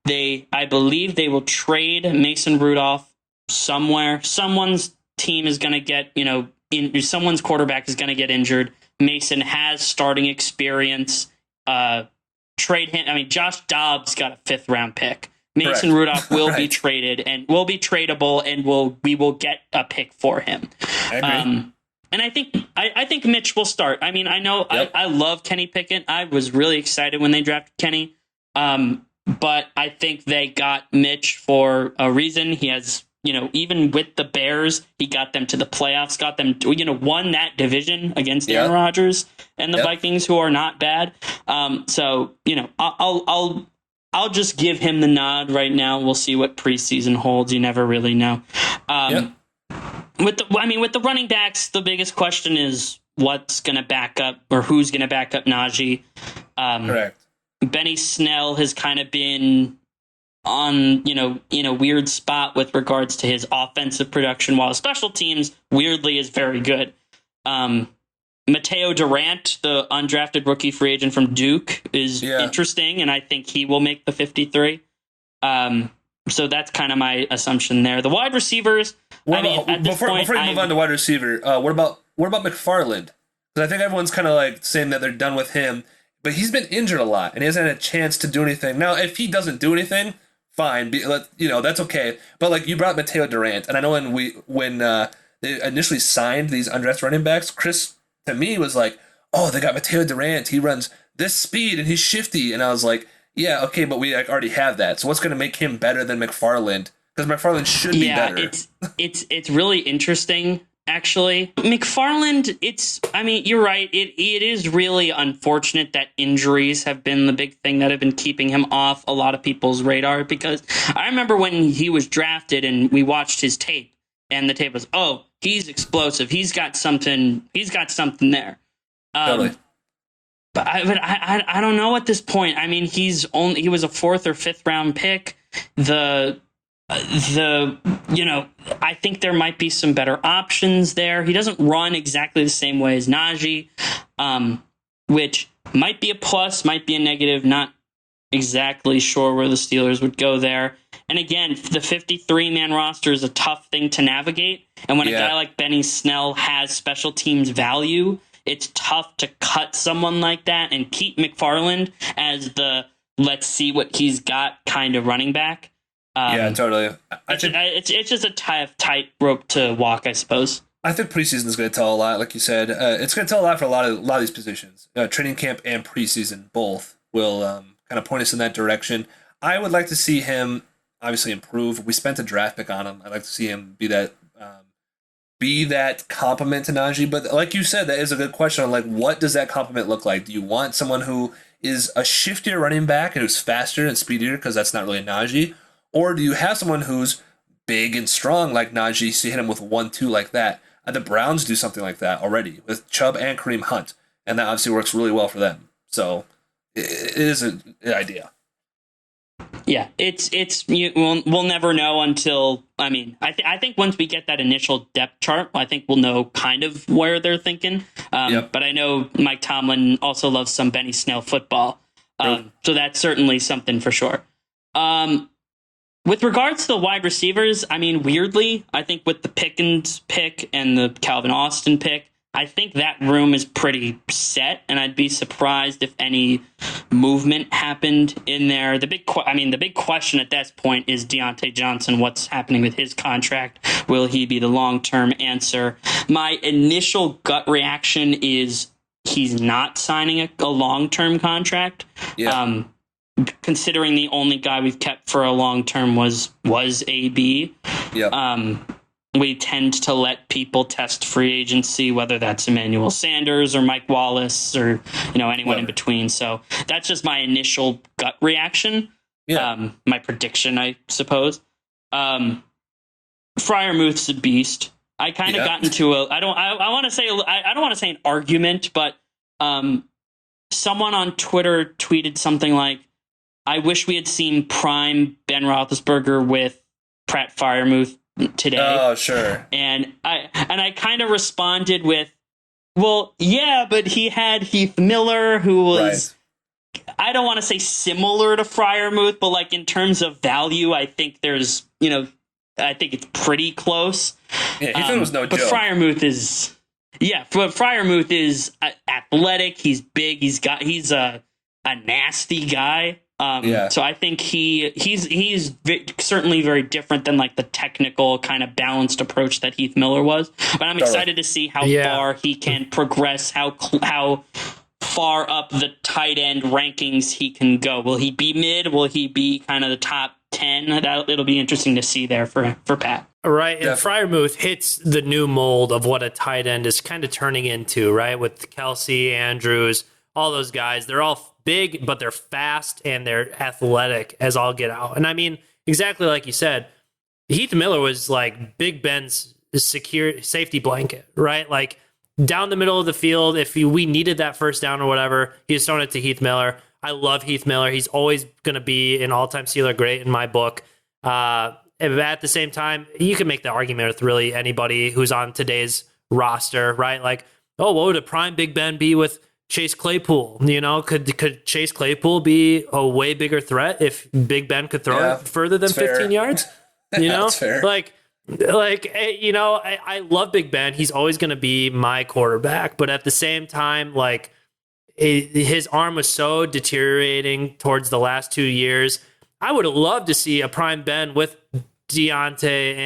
I believe they will trade Mason Rudolph somewhere. Someone's team is going to get, someone's quarterback is going to get injured. Mason has starting experience. Trade him. Josh Dobbs got a 5th round pick. Mason Rudolph will be traded and will be tradable, and we will get a pick for him. I agree. And I think Mitch will start. I know I love Kenny Pickett. I was really excited when they drafted Kenny. But I think they got Mitch for a reason. He has, even with the Bears, he got them to the playoffs, got them, won that division against Aaron Rodgers and the Vikings, who are not bad. I'll just give him the nod right now. We'll see what preseason holds. You never really know. With the running backs, the biggest question is what's going to back up, or who's going to back up Najee. Correct. Benny Snell has kind of been on, in a weird spot with regards to his offensive production, while special teams weirdly is very good. Mateo Durant, the undrafted rookie free agent from Duke, is interesting, and I think he will make the 53. So that's kind of my assumption there. The wide receivers, before you move on to wide receiver, what about McFarland? Because I think everyone's kind of like saying that they're done with him, but he's been injured a lot, and he hasn't had a chance to do anything. Now, if he doesn't do anything, fine, that's okay. But you brought Mateo Durant, and I know when they initially signed these undrafted running backs, Chris, to me, was like, oh, they got Mateo Durant. He runs this speed, and he's shifty. And I was like, yeah, okay, but we already have that. So what's going to make him better than McFarland? Because McFarland should be better. It's really interesting, actually. McFarland, you're right. It is really unfortunate that injuries have been the big thing that have been keeping him off a lot of people's radar, because I remember when he was drafted and we watched his tape, and the tape was, oh, he's explosive. He's got something there. Totally. But I don't know at this point. He was a 4th or 5th round pick. I think there might be some better options there. He doesn't run exactly the same way as Najee, which might be a plus, might be a negative. Not exactly sure where the Steelers would go there. And again, the 53-man roster is a tough thing to navigate. And when a guy like Benny Snell has special teams value, it's tough to cut someone like that and keep McFarland as the let's see what he's got kind of running back. Totally. It's just a tight rope to walk, I suppose. I think preseason is going to tell a lot, like you said. It's going to tell a lot for a lot of these positions. Training camp and preseason both will kind of point us in that direction. I would like to see him obviously improve. We spent a draft pick on him. I'd like to see him be that compliment to Najee. But like you said, that is a good question on what does that compliment look like? Do you want someone who is a shiftier running back and who's faster and speedier, because that's not really Najee? Or do you have someone who's big and strong like Najee, so you hit him with 1-2 like that? The Browns do something like that already with Chubb and Kareem Hunt, and that obviously works really well for them. So it is an idea. Yeah, we'll never know until, I think once we get that initial depth chart, I think we'll know kind of where they're thinking. But I know Mike Tomlin also loves some Benny Snell football. So that's certainly something for sure. With regards to the wide receivers, weirdly, I think with the Pickens pick and the Calvin Austin pick, I think that room is pretty set, and I'd be surprised if any movement happened in there. The big question at this point is Deontay Johnson. What's happening with his contract? Will he be the long-term answer? My initial gut reaction is he's not signing a long-term contract. Yeah. Considering the only guy we've kept for a long term was AB. Yeah. we tend to let people test free agency, whether that's Emmanuel Sanders or Mike Wallace or anyone in between. So that's just my initial gut reaction. Yeah. My prediction, I suppose. Freiermuth's a beast. I kind of got into I don't want to say an argument, but someone on Twitter tweeted something like, "I wish we had seen prime Ben Roethlisberger with Pratt Freiermuth today." Oh, sure. And I kind of responded with, "Well, yeah, but he had Heath Miller, who was." Right. I don't want to say similar to Freiermuth, but like in terms of value, I think there's, I think it's pretty close. Yeah, Heath Miller was no joke. But Freiermuth is athletic. He's big. He's a nasty guy. So I think he's certainly very different than like the technical kind of balanced approach that Heath Miller was. But I'm excited to see how far he can progress, how far up the tight end rankings he can go. Will he be mid? Will he be kind of the top 10? It'll be interesting to see there for Pat. Right, and Freiermuth hits the new mold of what a tight end is kind of turning into, right? With Kelsey, Andrews, all those guys. They're all big, but they're fast and they're athletic as all get out. And I mean, exactly like you said, Heath Miller was like Big Ben's secure safety blanket, right? Like down the middle of the field, if we needed that first down or whatever, he was throwing it to Heath Miller. I love Heath Miller. He's always going to be an all-time Steeler great in my book. At the same time, you can make the argument with really anybody who's on today's roster, right? Like, oh, what would a prime Big Ben be with Chase Claypool? Could Chase Claypool be a way bigger threat if Big Ben could throw it further than 15 yards? That's fair. I love Big Ben. He's always going to be my quarterback. But at the same time, like his arm was so deteriorating towards the last 2 years. I would have loved to see a prime Ben with Deontay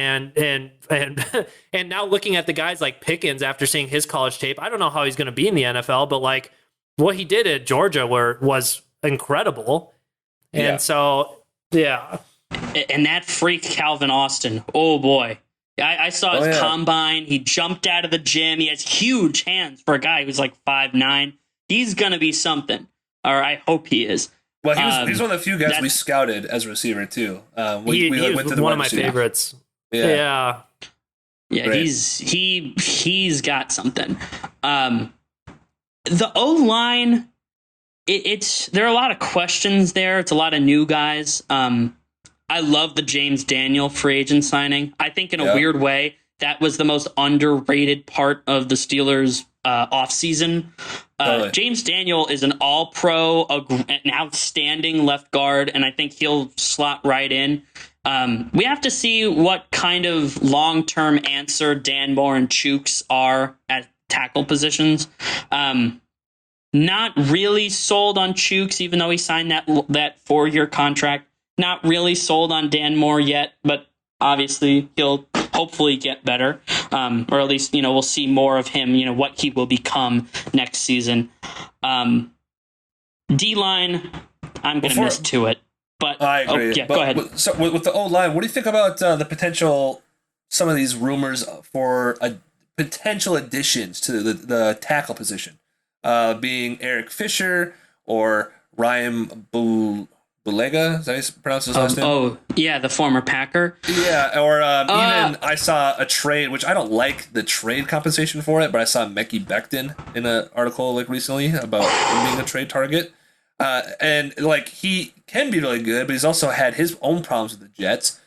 and now looking at the guys like Pickens after seeing his college tape. I don't know how he's going to be in the NFL, but like what he did at Georgia was incredible. And And that freak Calvin Austin, oh boy. I saw his combine. He jumped out of the gym. He has huge hands for a guy who's like 5'9". He's going to be something, or I hope he is. Well, he was one of the few guys we scouted as a receiver too. He was one of my favorites. Yeah. He's got something. The O-line, there are a lot of questions there. It's a lot of new guys. I love the James Daniel free agent signing. I think in a weird way, that was the most underrated part of the Steelers' offseason. James Daniel is an all-pro, an outstanding left guard, and I think he'll slot right in. We have to see what kind of long-term answer Dan Moore and Chooks are at tackle positions. Not really sold on Chooks, even though he signed that 4-year contract. Not really sold on Dan Moore yet, but obviously he'll hopefully get better, or at least we'll see more of him. What he will become next season. D-line, I'm going to miss to it, but I agree. Go ahead. With the O-line, what do you think about the potential? Some of these rumors for potential additions to the tackle position, being Eric Fisher or Ryan Bulega, is that how you pronounce his last name? Oh, yeah, the former Packer. Yeah, or even I saw a trade, which I don't like the trade compensation for it, but I saw Mekhi Becton in an article like recently about him being a trade target. And like he can be really good, but he's also had his own problems with the Jets.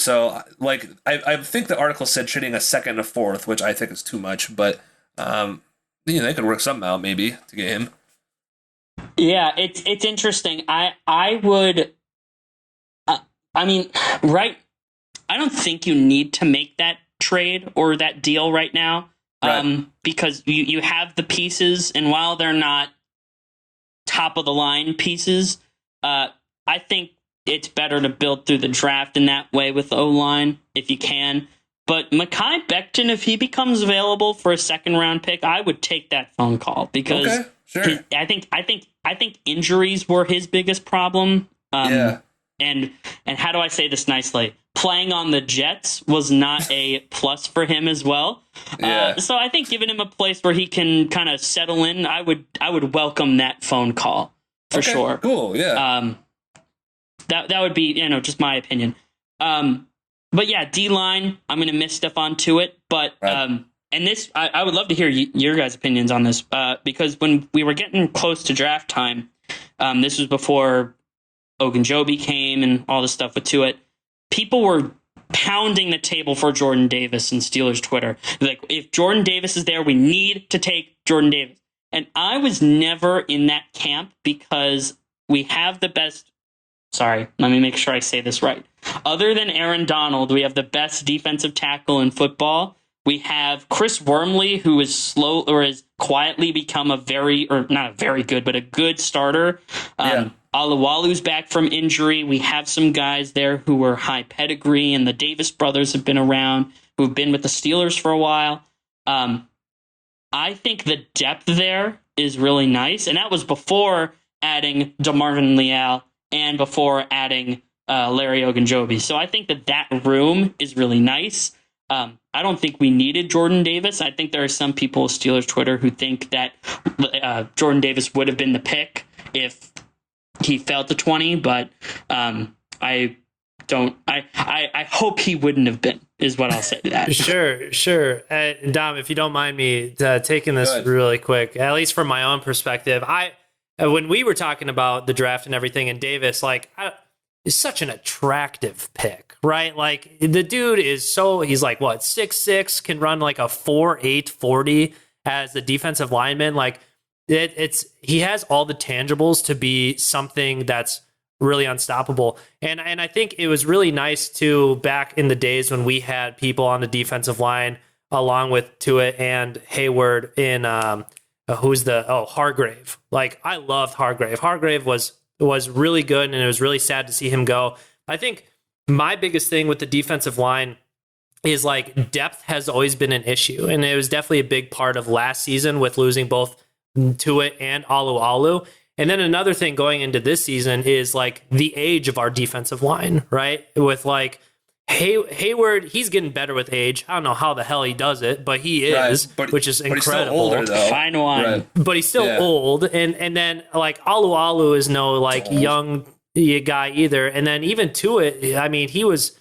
So like I think the article said trading a second and a fourth, which I think is too much, but they could work something out maybe to get him. Yeah, it's interesting. I would. I don't think you need to make that trade or that deal right now, because you have the pieces, and while they're not top of the line pieces, I think it's better to build through the draft in that way with O-line if you can. But Mekhi Becton, if he becomes available for a second round pick, I would take that phone call because I think injuries were his biggest problem. And and how do I say this nicely? Playing on the Jets was not a plus for him as well. Yeah. So I think giving him a place where he can kind of settle in, I would welcome that phone call for sure. Cool. Yeah. That would be, just my opinion. But yeah, D-line, I'm going to miss Stephon Tuitt, but Right. and this, I would love to hear your guys' opinions on this, because when we were getting close to draft time, this was before Ogunjobi came and all this stuff with Tuitt, people were pounding the table for Jordan Davis in Steelers Twitter. Like, if Jordan Davis is there, we need to take Jordan Davis. And I was never in that camp because we have the best. Sorry, let me make sure I say this right. Other than Aaron Donald, we have the best defensive tackle in football. We have Chris Wormley, who is slow or has quietly become not a very good, but a good starter. Aluwalu's back from injury. We have some guys there who were high pedigree, and the Davis brothers have been around, who've been with the Steelers for a while. I think the depth there is really nice, and that was before adding DeMarvin Leal and before adding Larry Ogunjobi. So I think that room is really nice. I don't think we needed Jordan Davis. I think there are some people on Steelers Twitter who think that Jordan Davis would have been the pick if he fell to 20, but I hope he wouldn't have been, is what I'll say to that. Sure. Dom, if you don't mind me taking this really quick, at least from my own perspective, when we were talking about the draft and everything, and Davis, is such an attractive pick, right? Like, the dude is he's like, what, 6'6", can run like a 4.8 40 as a defensive lineman. Like, he has all the tangibles to be something that's really unstoppable. And I think it was really nice too, back in the days when we had people on the defensive line along with Tuitt and Hayward in Hargrave. Like, I loved Hargrave. Hargrave was really good, and it was really sad to see him go. I think my biggest thing with the defensive line is, like, depth has always been an issue, and it was definitely a big part of last season with losing both Tuitt and Alu. And then another thing going into this season is, like, the age of our defensive line, right? With, like, Hayward, he's getting better with age. I don't know how the hell he does it, but he is, which is incredible. He's still older, though. Fine wine. Right. But he's still old. And then, like, Alu is no, like, young guy either. And then even Tuitt, I mean, he was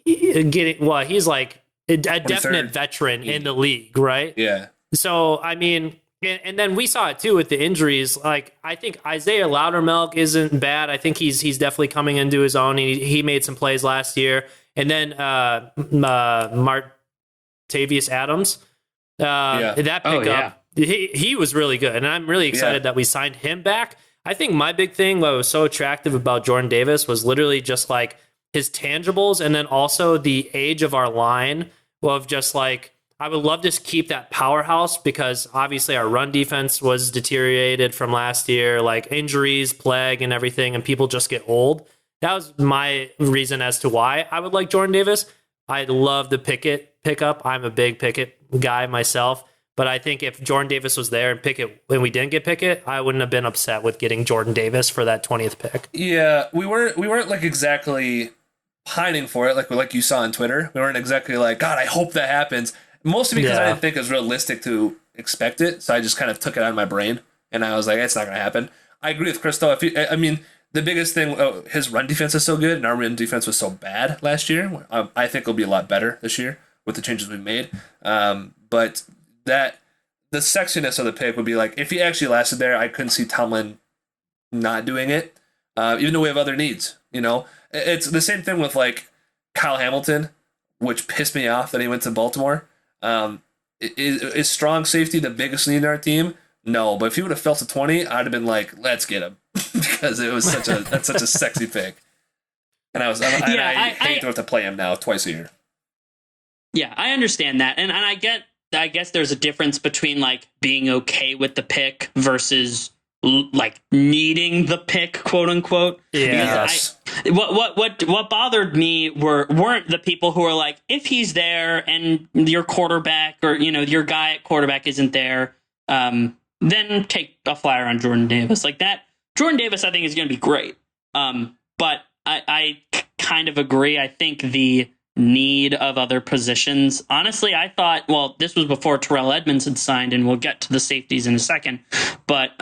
he's like a definite veteran in the league, right? Yeah. So, I mean, and then we saw it too with the injuries. Like, I think Isaiah Loudermilk isn't bad. I think he's definitely coming into his own. He made some plays last year. And then Martavius Adams, that pickup, he was really good. And I'm really excited that we signed him back. I think my big thing, what was so attractive about Jordan Davis, was literally just, like, his tangibles, and then also the age of our line of just, like, I would love to keep that powerhouse, because obviously our run defense was deteriorated from last year, like injuries, plague, and everything, and people just get old. That was my reason as to why I would like Jordan Davis. I love the Pickett pickup. I'm a big Pickett guy myself. But I think if Jordan Davis was there and Pickett, when we didn't get Pickett, I wouldn't have been upset with getting Jordan Davis for that 20th pick. Yeah, we weren't like exactly pining for it like you saw on Twitter. We weren't exactly like, God, I hope that happens. Mostly because I didn't think it was realistic to expect it. So I just kind of took it out of my brain, and I was like, it's not going to happen. I agree with Chris, though. The biggest thing, his run defense is so good, and our run defense was so bad last year. I think it'll be a lot better this year with the changes we've made. But the sexiness of the pick would be like, if he actually lasted there, I couldn't see Tomlin not doing it, even though we have other needs. It's the same thing with, like, Kyle Hamilton, which pissed me off that he went to Baltimore. Is strong safety the biggest need in our team? No, but if he would have fell to 20, I'd have been like, let's get him, because it was such a sexy pick. And I hate to have to play him now twice a year. Yeah, I understand that, and I guess there's a difference between, like, being okay with the pick versus, like, needing the pick, quote unquote. Yes. What bothered me weren't the people who are like, if he's there and your quarterback or your guy at quarterback isn't there, then take a flyer on Jordan Davis like that. Jordan Davis, I think, is going to be great. But I kind of agree. I think the need of other positions. Honestly, I thought, well, this was before Terrell Edmonds had signed, and we'll get to the safeties in a second. But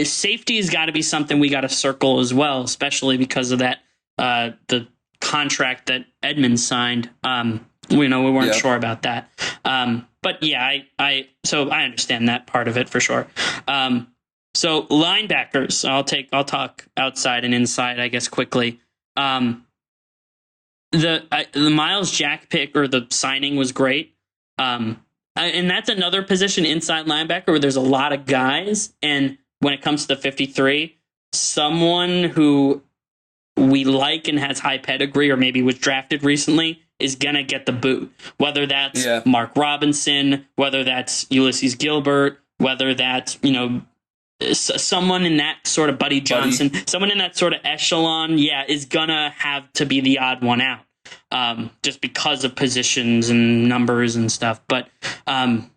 safety's got to be something we got to circle as well, especially because of that the contract that Edmonds signed. We weren't sure about that. But yeah, so I understand that part of it for sure. So linebackers, I'll talk outside and inside, I guess, quickly. The Miles Jack pick or the signing was great. And that's another position inside linebacker where there's a lot of guys. And when it comes to the 53, someone who we like and has high pedigree or maybe was drafted recently is going to get the boot. Whether that's Mark Robinson, whether that's Ulysses Gilbert, whether that's, someone in that sort of Buddy Johnson, someone in that sort of echelon, is going to have to be the odd one out. Just because of positions and numbers and stuff. But, and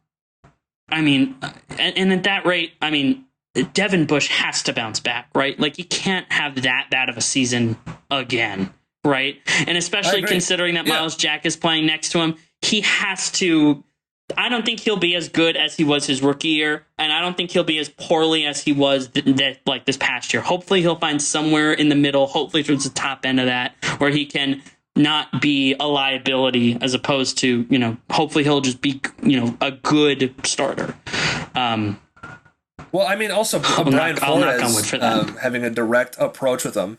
at that rate, Devin Bush has to bounce back, right? Like, you can't have that bad of a season again, right? And especially considering that Miles Jack is playing next to him, he has to. I don't think he'll be as good as he was his rookie year, and I don't think he'll be as poorly as he was this past year. Hopefully, he'll find somewhere in the middle, hopefully towards the top end of that, where he can not be a liability as opposed to, hopefully he'll just be, a good starter. Well, also Brian Flores having a direct approach with him,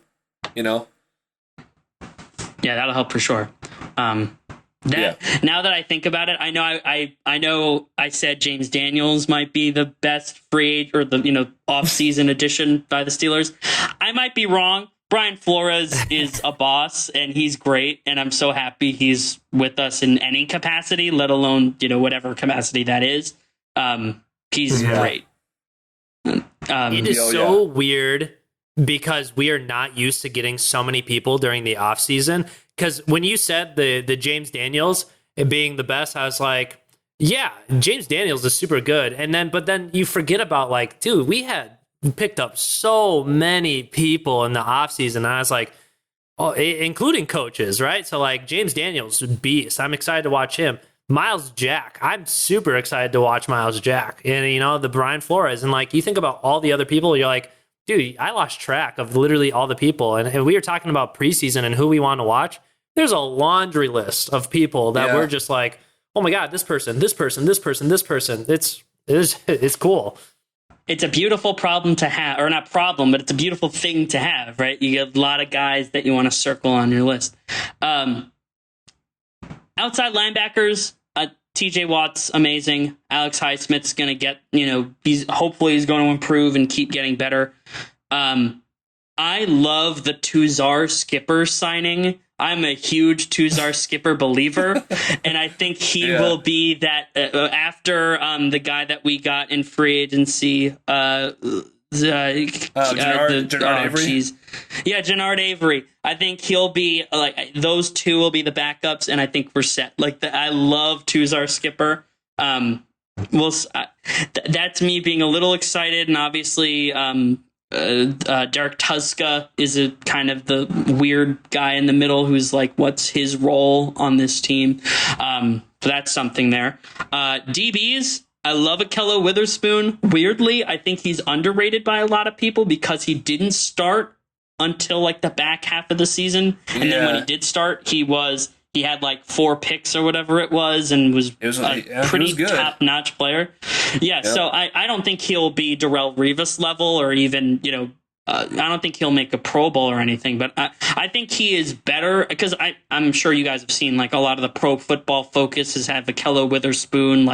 Yeah, that'll help for sure. Now that I think about it, I know I said James Daniels might be the best free or the off-season addition by the Steelers. I might be wrong. Brian Flores is a boss, and he's great, and I'm so happy he's with us in any capacity, let alone whatever capacity that is. He's great. It is so weird because we are not used to getting so many people during the off season. Because when you said the James Daniels being the best, I was like, yeah, James Daniels is super good. But then you forget about dude, we had picked up so many people in the off season. And I was like, oh, including coaches, right? So James Daniels, beast. I'm excited to watch him. Miles Jack, I'm super excited to watch Miles Jack. And the Brian Flores, and you think about all the other people, you're like, dude, I lost track of literally all the people. And we were talking about preseason and who we want to watch. There's a laundry list of people that we're just like, oh my God, this person, this person, this person, this person. It's cool. It's a beautiful problem to have, or not problem, but it's a beautiful thing to have, right? You get a lot of guys that you want to circle on your list. Outside linebackers, TJ Watt's amazing. Alex Highsmith's going to get, he's going to improve and keep getting better. I love the Tuzar Skipper signing. I'm a huge Tuzar Skipper believer, and I think he will be that after the guy that we got in free agency, Jannard Avery. Jannard Avery. I think he'll be those two will be the backups, and I think we're set. I love Tuzar Skipper. That's me being a little excited, and obviously. Derek Tuska is a kind of the weird guy in the middle who's what's his role on this team? So that's something there. DBs, I love Akello Witherspoon. Weirdly, I think he's underrated by a lot of people because he didn't start until the back half of the season. And then when he did start, he had 4 picks or whatever it was, and was a pretty top-notch player. So I don't think he'll be Darrelle Revis level or even, I don't think he'll make a Pro Bowl or anything, but I think he is better because I'm sure you guys have seen a lot of the Pro Football Focus has had Akello Witherspoon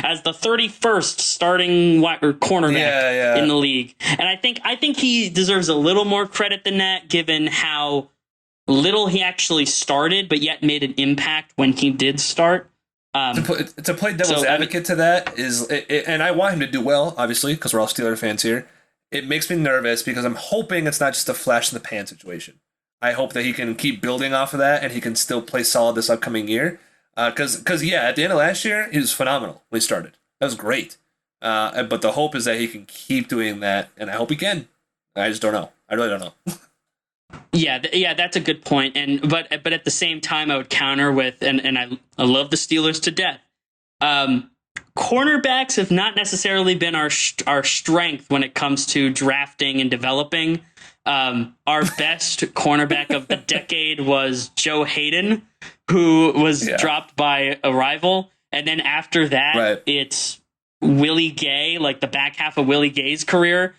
as the 31st starting cornerback in the league. And I think he deserves a little more credit than that given how little he actually started, but yet made an impact when he did start. To play devil's advocate to that and I want him to do well, obviously, because we're all Steeler fans here. It makes me nervous because I'm hoping it's not just a flash in the pan situation. I hope that he can keep building off of that and he can still play solid this upcoming year. Because at the end of last year, he was phenomenal when he started. That was great. But the hope is that he can keep doing that, and I hope he can. I just don't know. I really don't know. Yeah, that's a good point. But at the same time, I would counter with, and I love the Steelers to death. Cornerbacks have not necessarily been our strength when it comes to drafting and developing. Our best cornerback of the decade was Joe Hayden, who was dropped by a rival. And then after that, it's Willie Gay, like the back half of Willie Gay's career.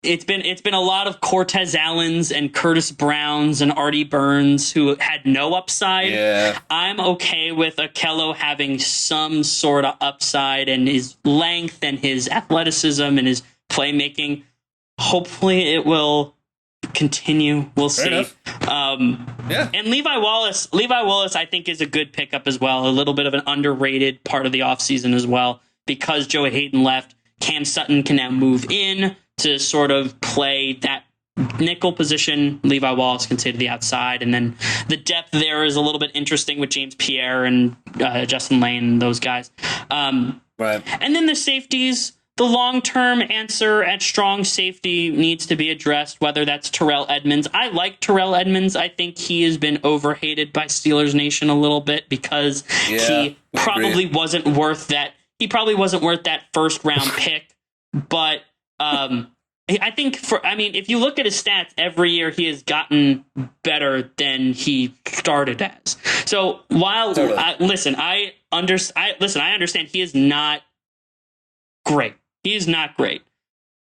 It's been a lot of Cortez Allens and Curtis Browns and Artie Burns who had no upside. Yeah. I'm okay with Akello having some sort of upside and his length and his athleticism and his playmaking. Hopefully it will continue. We'll see. And Levi Wallace, I think, is a good pickup as well. A little bit of an underrated part of the offseason as well. Because Joe Hayden left, Cam Sutton can now move in to sort of play that nickel position. Levi Wallace can stay to the outside. And then the depth there is a little bit interesting with James Pierre and Justin Lane and those guys. And then the safeties. The long-term answer at strong safety needs to be addressed, whether that's Terrell Edmunds. I like Terrell Edmunds. I think he has been overhated by Steelers Nation a little bit because he probably wasn't worth that. He probably wasn't worth that first-round pick. But I think if you look at his stats, every year he has gotten better than he started as. So while I understand he is not great. He is not great.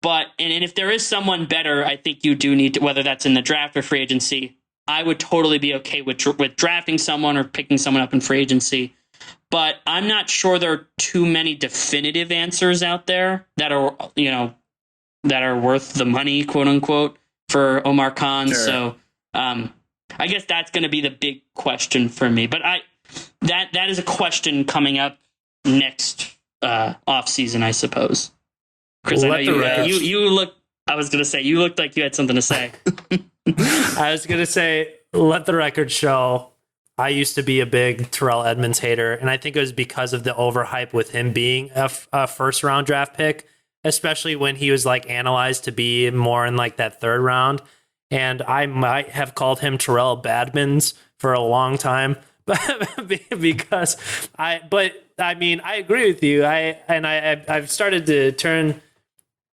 But and if there is someone better, I think you do need to, whether that's in the draft or free agency, I would totally be okay with drafting someone or picking someone up in free agency. But I'm not sure there are too many definitive answers out there that are, that are worth the money, quote unquote, for Omar Khan. Sure. So I guess that's going to be the big question for me. But that is a question coming up next off season, I suppose. Chris, I know you look. I was going to say you looked like you had something to say. I was going to say, let the record show. I used to be a big Terrell Edmunds hater, and I think it was because of the overhype with him being a first round draft pick, especially when he was like analyzed to be more in like that third round. And I might have called him Terrell Badmans for a long time, because I agree with you. I've started to turn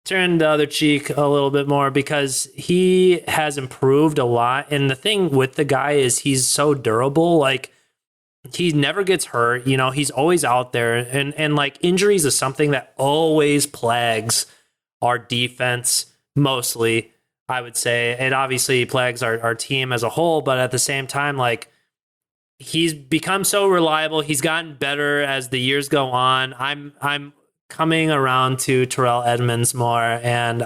the other cheek a little bit more because he has improved a lot. And the thing with the guy is he's so durable. Like, he never gets hurt. He's always out there. And like, injuries is something that always plagues our defense, mostly, I would say. It obviously plagues our team as a whole. But at the same time, like, he's become so reliable. He's gotten better as the years go on. I'm coming around to Terrell Edmunds more, and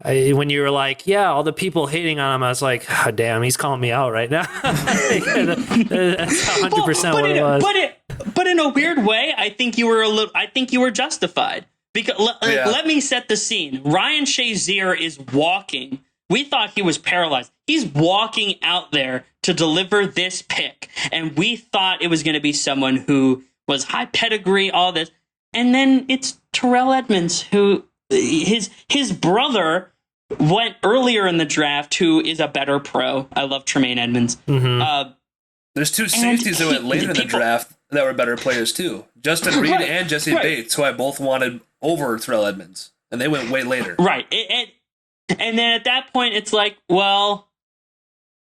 when you were like, all the people hating on him, I was like, oh, damn, he's calling me out right now. That's 100% what it was. But in a weird way, I think you were justified. Because let me set the scene. Ryan Shazier is walking. We thought he was paralyzed. He's walking out there to deliver this pick, and we thought it was going to be someone who was high pedigree, all this. And then it's Terrell Edmunds, who his brother went earlier in the draft, who is a better pro. I love Tremaine Edmunds. Mm-hmm. There's two safeties that went later in the draft that were better players too. Justin Reed and Jesse Bates, who I both wanted over Terrell Edmunds, and they went way later. Right. And then at that point, it's like, well,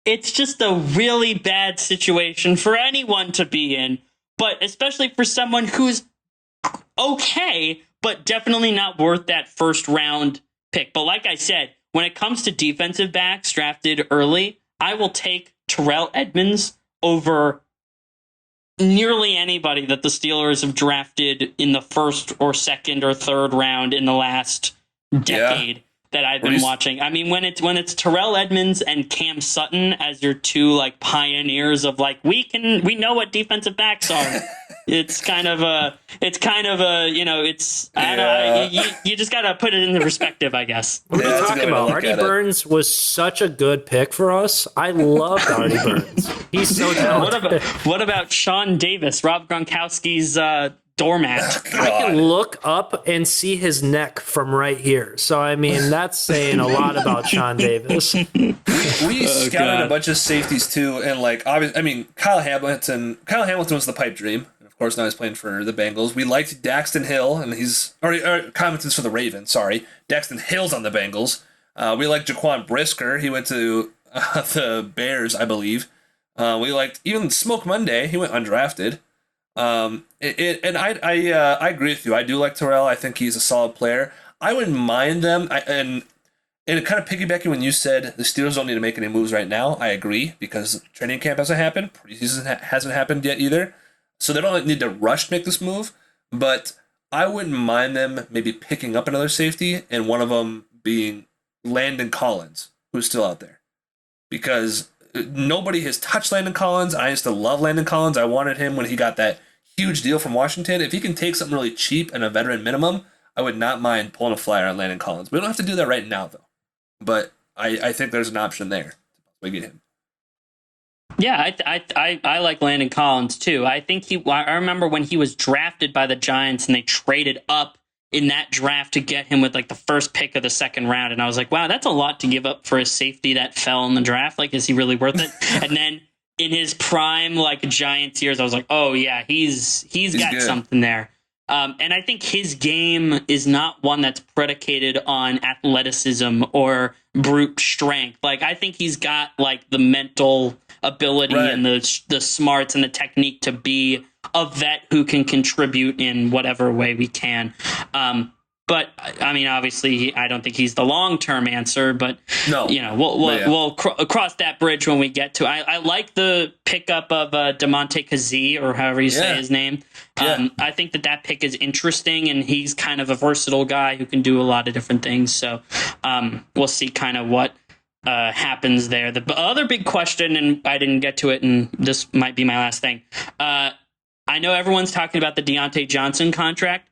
it's just a really bad situation for anyone to be in, but especially for someone who's okay, but definitely not worth that first round pick. But like I said, when it comes to defensive backs drafted early, I will take Terrell Edmunds over nearly anybody that the Steelers have drafted in the first or second or third round in the last decade that I've been watching. I mean, when it's Terrell Edmunds and Cam Sutton as your two like pioneers of like, we know what defensive backs are. It's kind of a, you just got to put it into perspective, I guess. What are you talking about? Artie Burns was such a good pick for us. I loved Artie Burns. He's so talented. What about Sean Davis, Rob Gronkowski's doormat. I can look up and see his neck from right here. So, I mean, that's saying a lot about Sean Davis. We scouted a bunch of safeties too, and like obviously, I mean, Kyle Hamilton was the pipe dream, and of course now he's playing for the Bengals. We liked Daxton Hill, and Kyle Hamilton's for the Ravens. Sorry, Daxton Hill's on the Bengals. We liked Jaquan Brisker. He went to the Bears, I believe. We liked even Smoke Monday. He went undrafted. And I agree with you. I do like Terrell. I think he's a solid player. I wouldn't mind them. And kind of piggybacking when you said the Steelers don't need to make any moves right now. I agree, because training camp hasn't happened. Preseason hasn't happened yet either. So they don't need to rush to make this move. But I wouldn't mind them maybe picking up another safety, and one of them being Landon Collins, who's still out there. Because nobody has touched Landon Collins. I used to love Landon Collins. I wanted him when he got that huge deal from Washington. If he can take something really cheap and a veteran minimum, I would not mind pulling a flyer on Landon Collins. We don't have to do that right now, though. But I think there's an option there. We get him. Yeah, I like Landon Collins too. I think I remember when he was drafted by the Giants and they traded up in that draft to get him with like the first pick of the second round, and I was like, wow, that's a lot to give up for a safety that fell in the draft. Like, is he really worth it? And then in his prime like Giants years, I was like, oh yeah, he's got good. Something there. And I think his game is not one that's predicated on athleticism or brute strength. Like, I think he's got like the mental ability and the smarts and the technique to be a vet who can contribute in whatever way we can. But I mean, obviously, I don't think he's the long-term answer. But no, we'll cross that bridge when we get to. I like the pickup of DeMonte Kazee, or however you say his name. I think that pick is interesting, and he's kind of a versatile guy who can do a lot of different things. So we'll see kind of what happens there. The other big question, and I didn't get to it, and this might be my last thing. I know everyone's talking about the Deontay Johnson contract.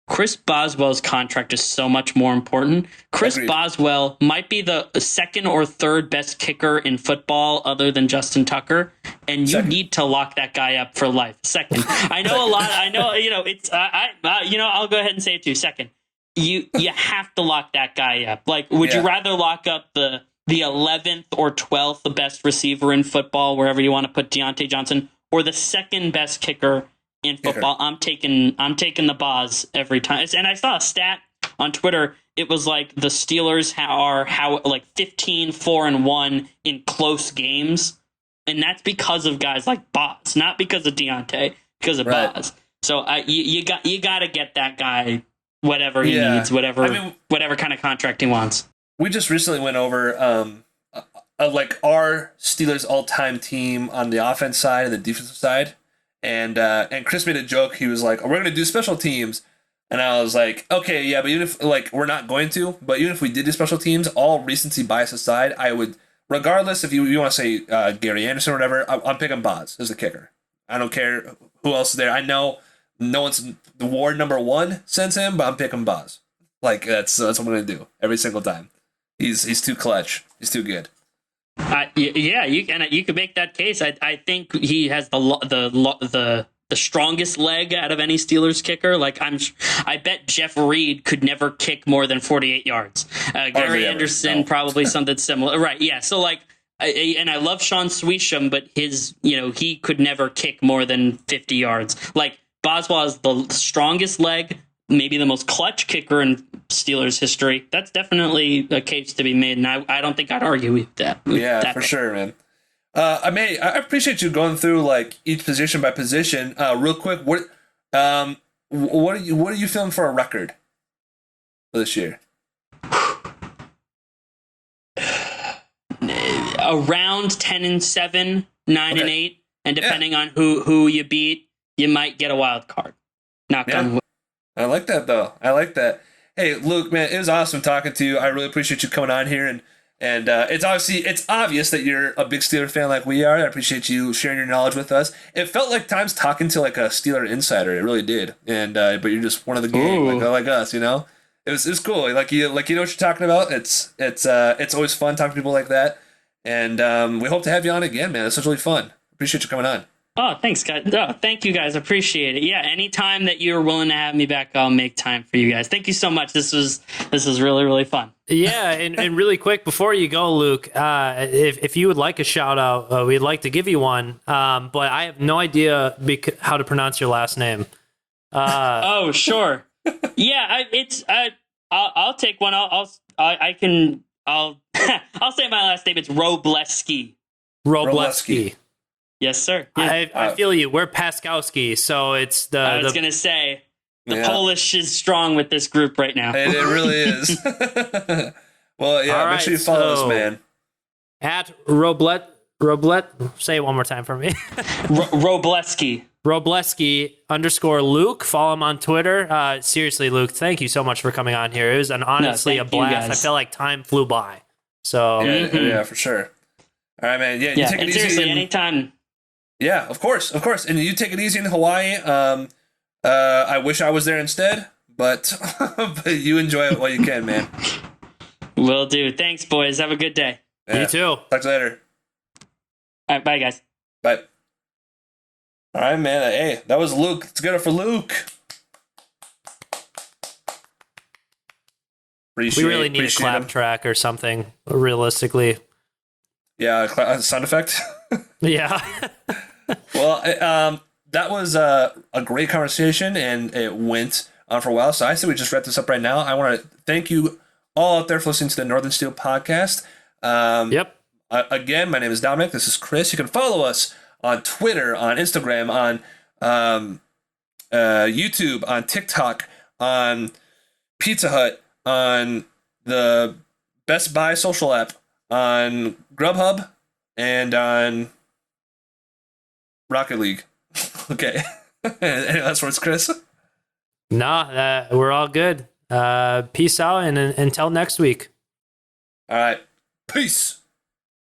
Chris Boswell's contract is so much more important. Chris Boswell might be the second or third best kicker in football other than Justin Tucker, and you need to lock that guy up for life. Second. I know a lot. I know, it's, I'll go ahead and say it too. Second, you have to lock that guy up. Like, would you rather lock up the 11th or 12th best receiver in football, wherever you want to put Deontay Johnson, or the second best kicker in football? I'm taking the Boz every time. And I saw a stat on Twitter. It was like the Steelers are 15-4-1 in close games, and that's because of guys like Boz, not because of Deontay, because of Boz. So you got to get that guy whatever he needs, whatever kind of contract he wants. We just recently went over like our Steelers all-time team on the offense side and the defensive side. And Chris made a joke. He was like, "We're going to do special teams," and I was like, "Okay, yeah, but even if we're not going to, but even if we did do special teams, all recency bias aside, I would, regardless if you want to say Gary Anderson or whatever, I'm picking Boz as the kicker. I don't care who else is there. I know no one's the ward number one since him, but I'm picking Boz. Like that's what I'm going to do every single time. He's too clutch. He's too good." You could make that case. I think he has the strongest leg out of any Steelers kicker. Like I bet Jeff Reed could never kick more than 48 yards. Gary Anderson probably something similar. Right? Yeah. So and I love Sean Sweesham, but he could never kick more than 50 yards. Like Boswell has the strongest leg, maybe the most clutch kicker in Steelers history. That's definitely a case to be made, and I don't think I'd argue with that. For sure, man. I appreciate you going through like each position by position. Real quick, what are you feeling for a record for this year? Around 10-7, 9-8, and depending on who you beat, you might get a wild card. Knock on wood. I like that, though. I like that. Hey, Luke, man, it was awesome talking to you. I really appreciate you coming on here, and it's obvious that you're a big Steeler fan like we are. I appreciate you sharing your knowledge with us. It felt like times talking to like a Steeler insider. It really did. And but you're just one of the gang, like us, It was cool. Like you know what you're talking about. It's always fun talking to people like that. And we hope to have you on again, man. It's really fun. Appreciate you coming on. Oh, thanks, guys. Oh, thank you, guys. Appreciate it. Yeah, anytime that you're willing to have me back, I'll make time for you guys. Thank you so much. This was really, really fun. Yeah, and really quick before you go, Luke, if you would like a shout out, we'd like to give you one. But I have no idea how to pronounce your last name. Oh, sure. Yeah, I'll take one. I'll say my last name. It's Robleski. Robleski. Yes, sir. Yeah. I feel you. We're Paskowski, so it's the. I was gonna say the Polish is strong with this group right now. It really is. Well, yeah. Make sure you follow this man at Roblet. Say it one more time for me. Robleski. Robleski _Luke. Follow him on Twitter. Seriously, Luke, thank you so much for coming on here. It was honestly a blast. I felt like time flew by. So yeah, for sure. All right, man. Yeah, you take it easy. Seriously, anytime. Yeah, of course, and you take it easy in Hawaii. I wish I was there instead, but but you enjoy it while you can, man. Will do. Thanks, boys. Have a good day. Yeah. You too. Talk to you later. All right, bye, guys. Bye. All right, man. Hey, that was Luke. Let's get it for Luke. We really need a clap track or something, realistically. Yeah, sound effect. Yeah. Well, that was a great conversation, and it went on for a while. So I say we just wrap this up right now. I want to thank you all out there for listening to the Northern Steel podcast. Yep. Again, my name is Dominic. This is Chris. You can follow us on Twitter, on Instagram, on YouTube, on TikTok, on Pizza Hut, on the Best Buy social app, on Grubhub, and on Rocket League. Okay. Any last words, Chris? Nah, we're all good. Peace out, and until next week. All right. Peace.